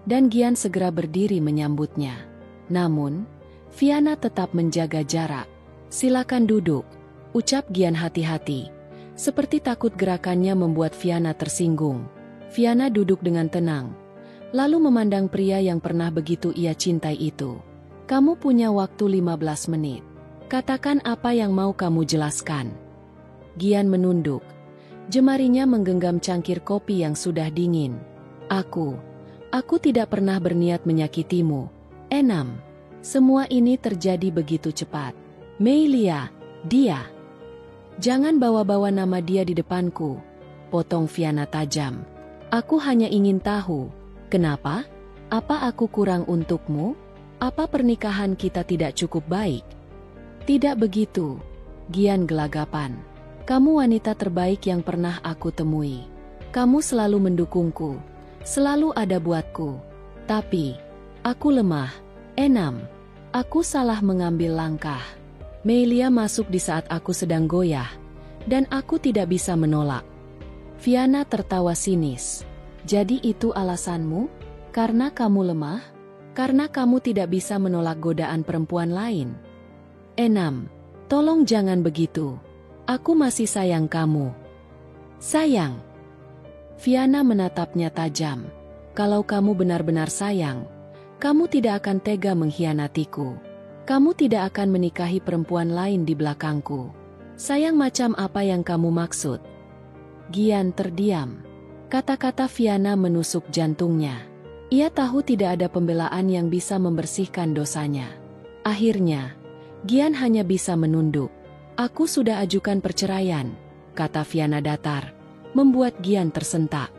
dan Gian segera berdiri menyambutnya. Namun, Viana tetap menjaga jarak. "Silakan duduk," ucap Gian hati-hati. Seperti takut gerakannya membuat Viana tersinggung. Viana duduk dengan tenang, lalu memandang pria yang pernah begitu ia cintai itu. "Kamu punya waktu 15 menit. Katakan apa yang mau kamu jelaskan." Gian menunduk. Jemarinya menggenggam cangkir kopi yang sudah dingin. Aku tidak pernah berniat menyakitimu, Enam. Semua ini terjadi begitu cepat. Melia, dia. Jangan bawa-bawa nama dia di depanku, potong Viana tajam. "Aku hanya ingin tahu, kenapa? Apa aku kurang untukmu? Apa pernikahan kita tidak cukup baik?" "Tidak begitu," Gian gelagapan. "Kamu wanita terbaik yang pernah aku temui. Kamu selalu mendukungku, selalu ada buatku. Tapi, aku lemah, Enam. Aku salah mengambil langkah. Melia masuk di saat aku sedang goyah, dan aku tidak bisa menolak. Viana tertawa sinis. Jadi itu alasanmu? Karena kamu lemah? Karena kamu tidak bisa menolak godaan perempuan lain? Enam, tolong jangan begitu. Aku masih sayang kamu. Sayang? Viana menatapnya tajam. Kalau kamu benar-benar sayang, kamu tidak akan tega mengkhianatiku. Kamu tidak akan menikahi perempuan lain di belakangku. Sayang macam apa yang kamu maksud? Gian terdiam. Kata-kata Viana menusuk jantungnya. Ia tahu tidak ada pembelaan yang bisa membersihkan dosanya. Akhirnya, Gian hanya bisa menunduk. Aku sudah ajukan perceraian, kata Viana datar, membuat Gian tersentak.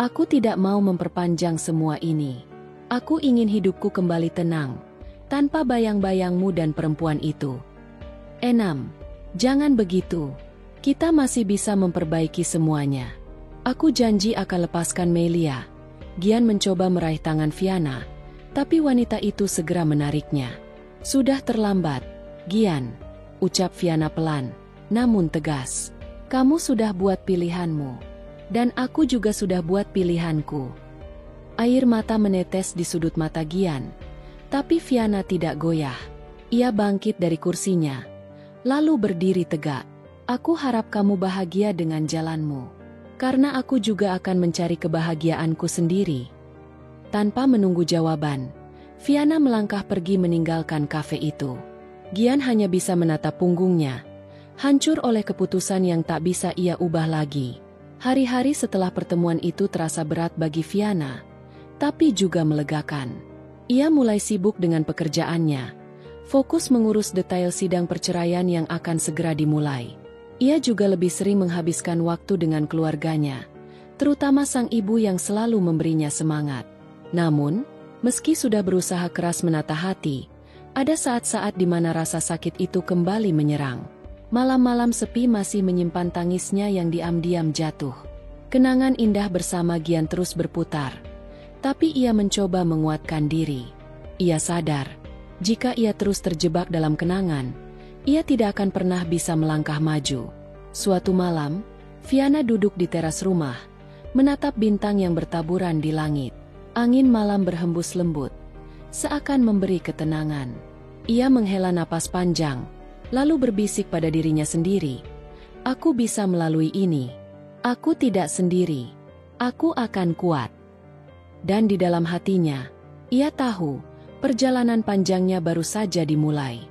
Aku tidak mau memperpanjang semua ini. Aku ingin hidupku kembali tenang, tanpa bayang-bayangmu dan perempuan itu. Enam, jangan begitu. Kita masih bisa memperbaiki semuanya. Aku janji akan lepaskan Melia. Gian mencoba meraih tangan Viana, tapi wanita itu segera menariknya. Sudah terlambat, Gian, ucap Viana pelan, namun tegas. Kamu sudah buat pilihanmu. Dan aku juga sudah buat pilihanku. Air mata menetes di sudut mata Gian, tapi Viana tidak goyah. Ia bangkit dari kursinya, lalu berdiri tegak. Aku harap kamu bahagia dengan jalanmu. Karena aku juga akan mencari kebahagiaanku sendiri. Tanpa menunggu jawaban, Viana melangkah pergi meninggalkan kafe itu. Gian hanya bisa menatap punggungnya, hancur oleh keputusan yang tak bisa ia ubah lagi. Hari-hari setelah pertemuan itu terasa berat bagi Viana, tapi juga melegakan. Ia mulai sibuk dengan pekerjaannya, fokus mengurus detail sidang perceraian yang akan segera dimulai. Ia juga lebih sering menghabiskan waktu dengan keluarganya, terutama sang ibu yang selalu memberinya semangat. Namun, meski sudah berusaha keras menata hati, ada saat-saat di mana rasa sakit itu kembali menyerang. Malam-malam sepi masih menyimpan tangisnya yang diam-diam jatuh. Kenangan indah bersama Gian terus berputar, tapi ia mencoba menguatkan diri. Ia sadar, jika ia terus terjebak dalam kenangan, ia tidak akan pernah bisa melangkah maju. Suatu malam, Viana duduk di teras rumah, menatap bintang yang bertaburan di langit. Angin malam berhembus lembut, seakan memberi ketenangan. Ia menghela napas panjang, lalu berbisik pada dirinya sendiri. Aku bisa melalui ini. Aku tidak sendiri. Aku akan kuat. Dan di dalam hatinya, ia tahu, perjalanan panjangnya baru saja dimulai.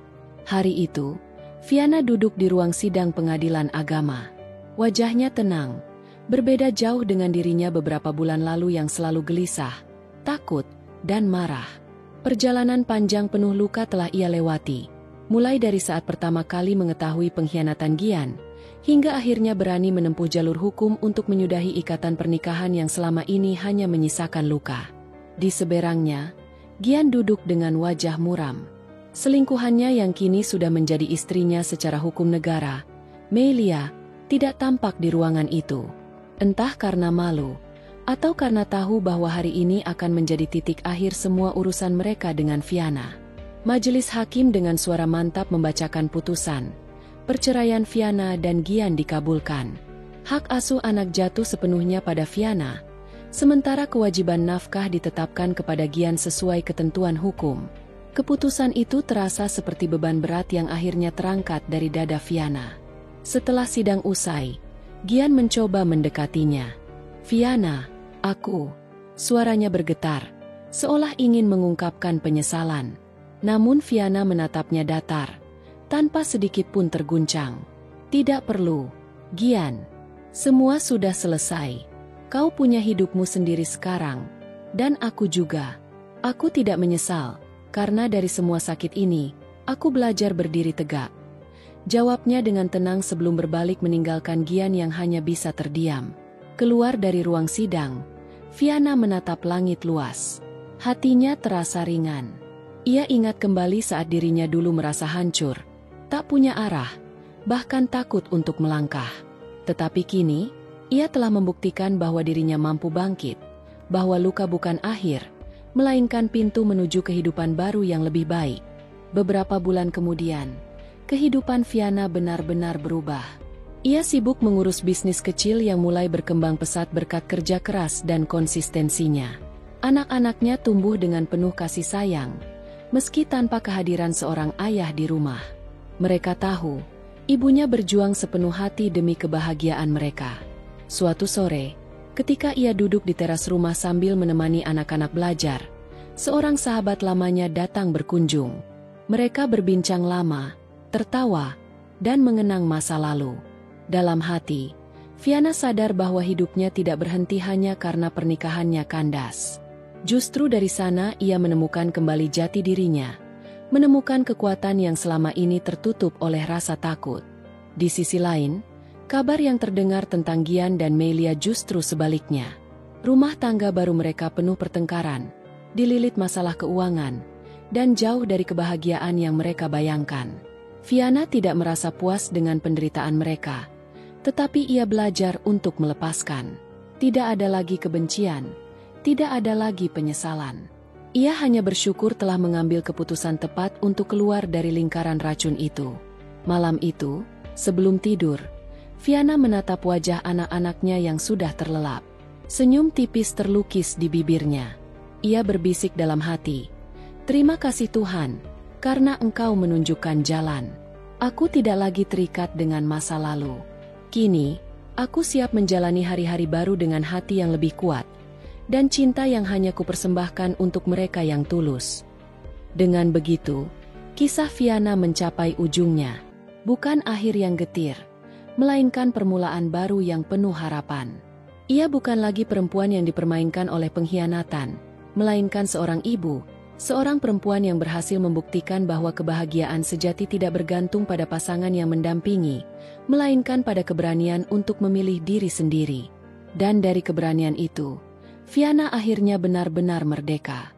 Hari itu, Viana duduk di ruang sidang pengadilan agama. Wajahnya tenang, berbeda jauh dengan dirinya beberapa bulan lalu yang selalu gelisah, takut, dan marah. Perjalanan panjang penuh luka telah ia lewati, mulai dari saat pertama kali mengetahui pengkhianatan Gian, hingga akhirnya berani menempuh jalur hukum untuk menyudahi ikatan pernikahan yang selama ini hanya menyisakan luka. Di seberangnya, Gian duduk dengan wajah muram. Selingkuhannya yang kini sudah menjadi istrinya secara hukum negara, Melia, tidak tampak di ruangan itu. Entah karena malu, atau karena tahu bahwa hari ini akan menjadi titik akhir semua urusan mereka dengan Viana. Majelis hakim dengan suara mantap membacakan putusan. Perceraian Viana dan Gian dikabulkan. Hak asuh anak jatuh sepenuhnya pada Viana, sementara kewajiban nafkah ditetapkan kepada Gian sesuai ketentuan hukum. Keputusan itu terasa seperti beban berat yang akhirnya terangkat dari dada Viana. Setelah sidang usai, Gian mencoba mendekatinya. Viana, aku. Suaranya bergetar, seolah ingin mengungkapkan penyesalan. Namun Viana menatapnya datar, tanpa sedikit pun terguncang. Tidak perlu, Gian. Semua sudah selesai. Kau punya hidupmu sendiri sekarang. Dan aku juga. Aku tidak menyesal. Karena dari semua sakit ini, aku belajar berdiri tegak. Jawabnya dengan tenang sebelum berbalik meninggalkan Gian yang hanya bisa terdiam. Keluar dari ruang sidang, Viana menatap langit luas. Hatinya terasa ringan. Ia ingat kembali saat dirinya dulu merasa hancur, tak punya arah, bahkan takut untuk melangkah. Tetapi kini, ia telah membuktikan bahwa dirinya mampu bangkit, bahwa luka bukan akhir, melainkan pintu menuju kehidupan baru yang lebih baik. Beberapa bulan kemudian, kehidupan Viana benar-benar berubah. Ia sibuk mengurus bisnis kecil yang mulai berkembang pesat berkat kerja keras dan konsistensinya. Anak-anaknya tumbuh dengan penuh kasih sayang, meski tanpa kehadiran seorang ayah di rumah. Mereka tahu, ibunya berjuang sepenuh hati demi kebahagiaan mereka. Suatu sore, ketika ia duduk di teras rumah sambil menemani anak-anak belajar, seorang sahabat lamanya datang berkunjung. Mereka berbincang lama, tertawa, dan mengenang masa lalu. Dalam hati, Viana sadar bahwa hidupnya tidak berhenti hanya karena pernikahannya kandas. Justru dari sana ia menemukan kembali jati dirinya, menemukan kekuatan yang selama ini tertutup oleh rasa takut. Di sisi lain, kabar yang terdengar tentang Gian dan Melia justru sebaliknya. Rumah tangga baru mereka penuh pertengkaran, dililit masalah keuangan, dan jauh dari kebahagiaan yang mereka bayangkan. Viana tidak merasa puas dengan penderitaan mereka, tetapi ia belajar untuk melepaskan. Tidak ada lagi kebencian, tidak ada lagi penyesalan. Ia hanya bersyukur telah mengambil keputusan tepat untuk keluar dari lingkaran racun itu. Malam itu, sebelum tidur, Viana menatap wajah anak-anaknya yang sudah terlelap. Senyum tipis terlukis di bibirnya. Ia berbisik dalam hati, "Terima kasih Tuhan, karena Engkau menunjukkan jalan. Aku tidak lagi terikat dengan masa lalu. Kini, aku siap menjalani hari-hari baru dengan hati yang lebih kuat, dan cinta yang hanya kupersembahkan untuk mereka yang tulus." Dengan begitu, kisah Viana mencapai ujungnya. Bukan akhir yang getir, melainkan permulaan baru yang penuh harapan. Ia bukan lagi perempuan yang dipermainkan oleh pengkhianatan, melainkan seorang ibu, seorang perempuan yang berhasil membuktikan bahwa kebahagiaan sejati tidak bergantung pada pasangan yang mendampingi, melainkan pada keberanian untuk memilih diri sendiri. Dan dari keberanian itu, Viana akhirnya benar-benar merdeka.